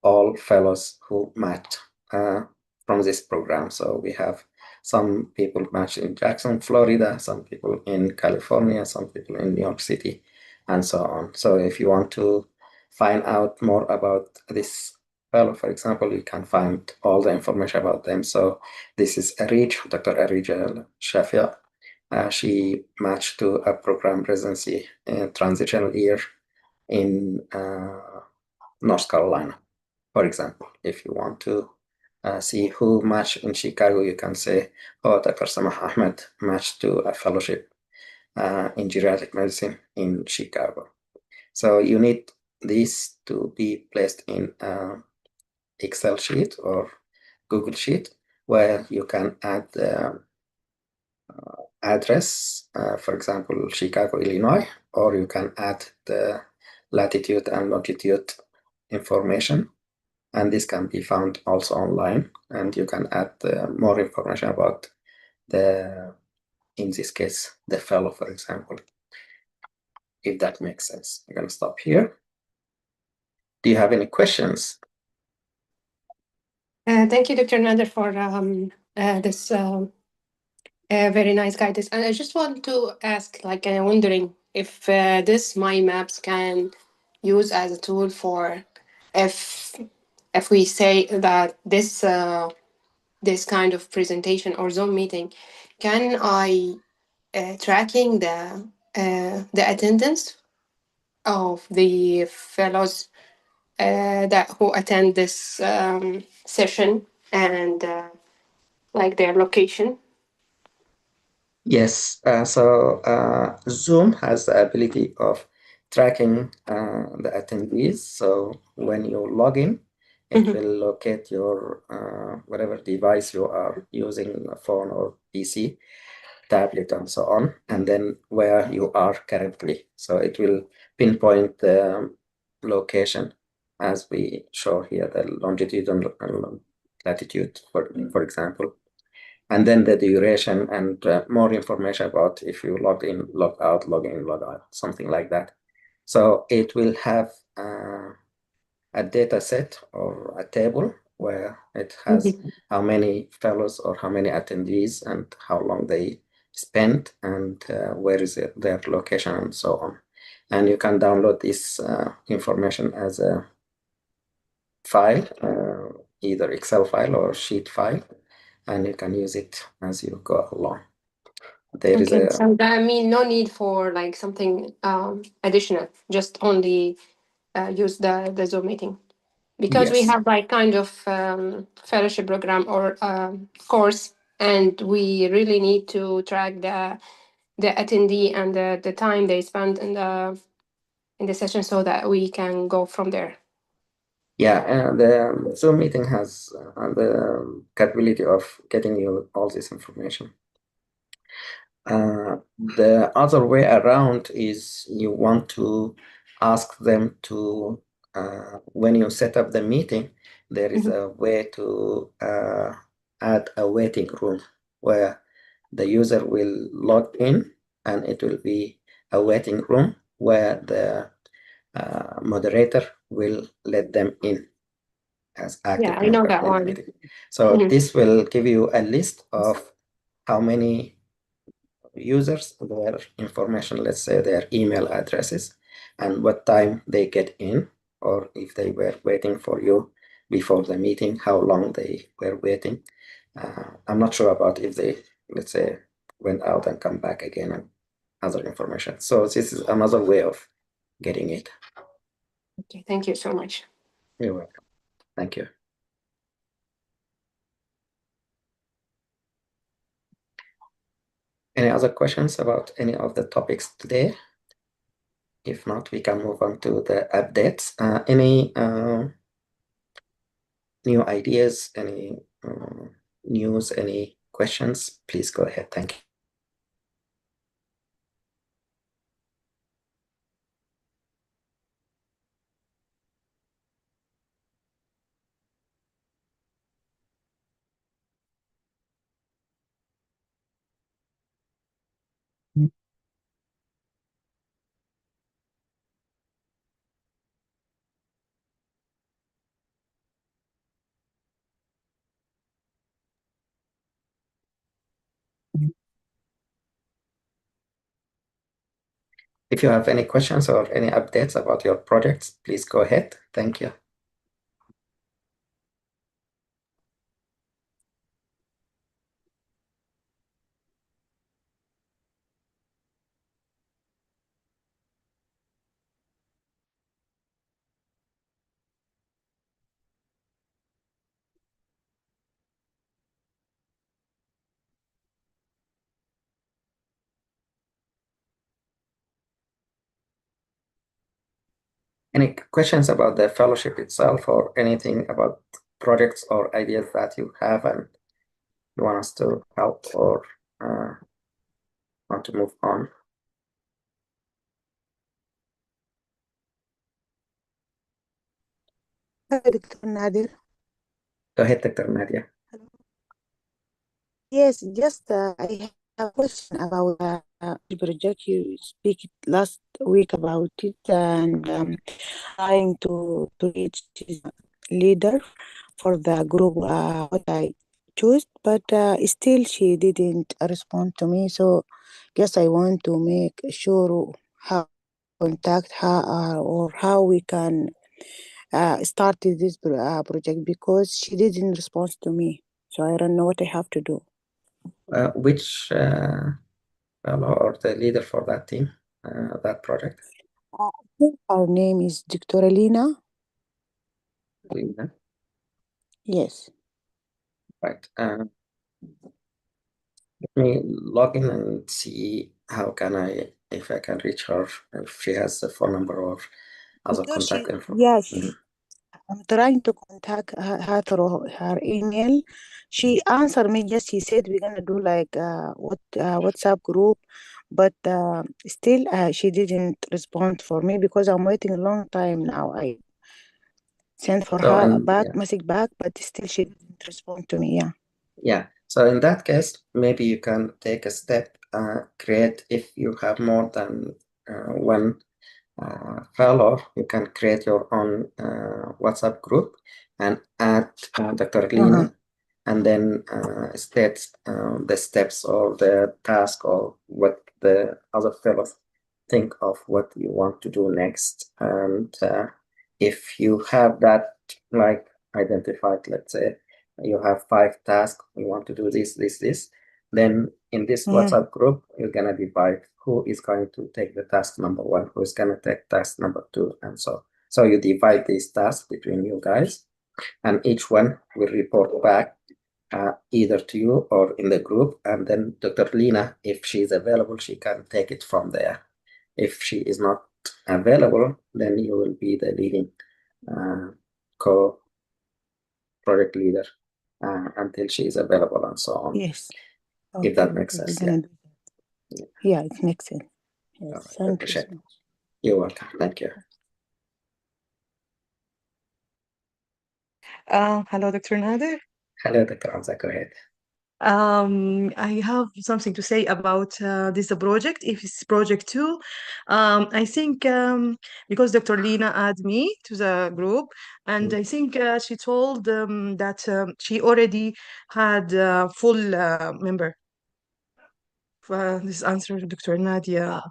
all fellows who matched from this program. So we have some people matched in Jackson, Florida, some people in California, some people in New York City, and so on. So if you want to find out more about this fellow, for example, you can find all the information about them. So this is Arij, Dr. Arij Shafia. She matched to a program residency in transitional year in North Carolina. For example, if you want to see who matched in Chicago, you can say, oh, Dr. Samah Ahmed matched to a fellowship in geriatric medicine in Chicago. So you need this to be placed in Excel sheet or Google Sheet where you can add the address, for example, Chicago, Illinois, or you can add the latitude and longitude information. And this can be found also online, and you can add more information about in this case, the fellow, for example, if that makes sense. I'm going to stop here. Do you have any questions? Thank you, Dr. Nader, for this very nice guidance. And I just want to ask, like, wondering if this My Maps can use as a tool for if we say that this kind of presentation or Zoom meeting, can I tracking the attendance of the fellows that who attend this session and like their location? Yes. So Zoom has the ability of tracking the attendees. So when you log in, it will locate your whatever device you are using, a phone or PC, tablet, and so on, and then where you are currently. So it will pinpoint the location as we show here, the longitude and latitude, for example, and then the duration and more information about if you log in, log out, log in, log out, something like that. So it will have a data set or a table where it has how many fellows or how many attendees and how long they spent and where is their location and so on. And you can download this information as a file, either Excel file or sheet file, and you can use it as you go along. There is a So that means no need for like something additional, just only use the Zoom meeting. Because we yes. have like kind of fellowship program or course, and we really need to track the attendee and the time they spend in the session so that we can go from there. Yeah, the Zoom meeting has the capability of getting you all this information. The other way around is you want to ask them to, when you set up the meeting, there is a way to add a waiting room where the user will log in, and it will be a waiting room where the moderator will let them in as active Yeah, I know member that in the one. meeting. So this will give you a list of how many users, their information, let's say their email addresses, and what time they get in, or if they were waiting for you before the meeting, how long they were waiting. I'm not sure about if they, let's say, went out and come back again and other information. So this is another way of getting it. Okay, thank you so much. You're welcome. Thank you. Any other questions about any of the topics today? If not, we can move on to the updates. Any new ideas, any news, any questions, please go ahead. Thank you. If you have any questions or any updates about your projects, please go ahead. Thank you. Any questions about the fellowship itself or anything about projects or ideas that you have and you want us to help or want to move on? Hi, Dr. Nadir. Go ahead, Dr. Nadia. Yes, just I have a question about the project you speak last week about it, and trying to reach the leader for the group what I chose, but still she didn't respond to me. So guess I want to make sure how contact her or how we can start this project, because she didn't respond to me. So I don't know what I have to do. Which fellow or the leader for that team, that project? I think her name is Dr. Alina. Lina. Yes. Right. Let me log in and see how can if I can reach her, if she has a phone number or other Because contact info. yes, I'm trying to contact her through her email. She answered me. Yes, she said we're gonna do like WhatsApp group, but still she didn't respond for me because I'm waiting a long time now. I sent for So, her message back, but still she didn't respond to me. Yeah. Yeah. So in that case, maybe you can take a step, create, if you have more than one fellow, you can create your own WhatsApp group and add Dr. Lina, and then state the steps or the task or what the other fellows think of what you want to do next. And if you have that like identified, let's say you have 5 tasks, you want to do this, then in this WhatsApp group, you're gonna divide who is going to take the task number 1, who is gonna take task number 2, and so you divide these tasks between you guys, and each one will report back either to you or in the group, and then Dr. Lina, if she is available, she can take it from there. If she is not available, then you will be the leading co-project leader until she is available and so on. Yes. If that makes sense. Yeah, it makes sense. Yes. Right, Thank you so much. You're welcome. Thank you. Hello, Dr. Nadir. Hello, Dr. Hamza. Go ahead. I have something to say about this project. If it's project 2, I think because Dr. Lina added me to the group, and I think she told that she already had a full member. This answer to Dr. Nadia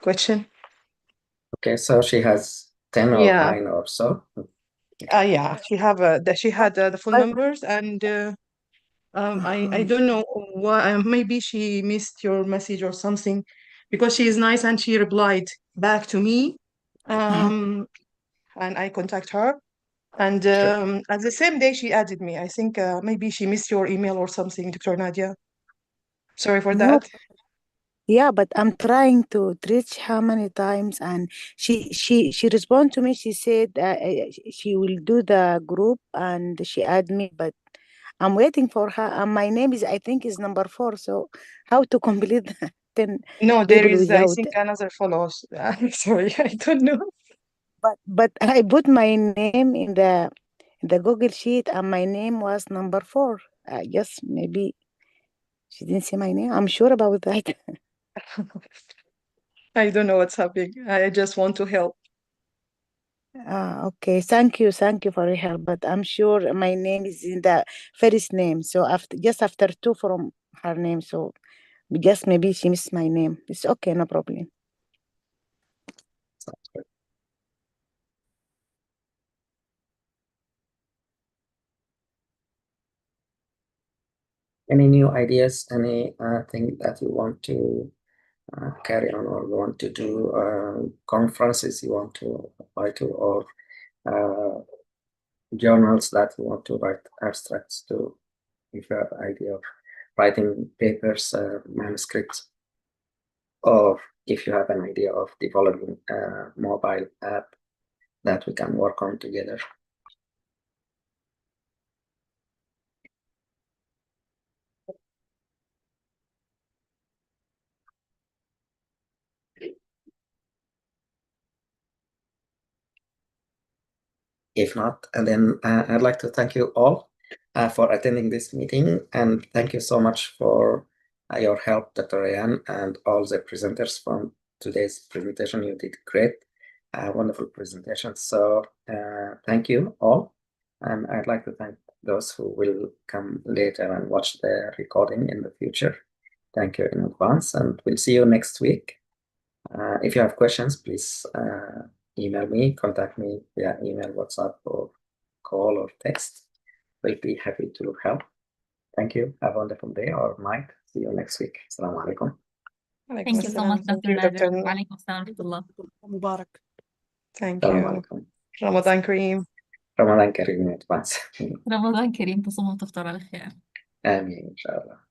question. Okay, so she has 10 or Yeah. 9 or so. Yeah, she had the full members, and I don't know why. Maybe she missed your message or something, because she is nice and she replied back to me, and I contact her, and at the same day she added me. I think maybe she missed your email or something, Dr. Nadia. Sorry for No, that. yeah, but I'm trying to reach her many times, and she responded to me. She said she will do the group, and she add me, but I'm waiting for her. And my name is, I think, is number 4. So how to complete the 10 No, there people is, I without? think, another follows. Sorry, I don't know. But I put my name in the Google sheet, and my name was number 4. I guess maybe she didn't see my name. I'm sure about that. I don't know what's happening. I just want to help. Okay. Thank you for your help. But I'm sure my name is in the first name. So after 2 from her name. So just maybe she missed my name. It's okay, no problem. Sounds good. Any new ideas, any thing that you want to carry on or want to do, conferences you want to apply to, or journals that you want to write abstracts to, if you have an idea of writing papers, manuscripts, or if you have an idea of developing a mobile app that we can work on together. If not, and then I'd like to thank you all for attending this meeting, and thank you so much for your help, Dr. Ryan, and all the presenters from today's presentation. You did great, wonderful presentation. So thank you all, and I'd like to thank those who will come later and watch the recording in the future. Thank you in advance, and we'll see you next week. If you have questions, please email me, contact me via email, WhatsApp, or call or text. We'll be happy to help. Thank you. Have a wonderful day or night. See you next week. Assalamu alaikum. Thank you so much, Thank Dr. you, Nadir. Dr. Wa alaikum assalam wa rahmatullah. Mubarak. Thank Assalamu you. alaikum. Ramadan Kareem. Ramadan Kareem in advance. رمضان كريم تصوم وتفطر على خير. آمين إن شاء الله.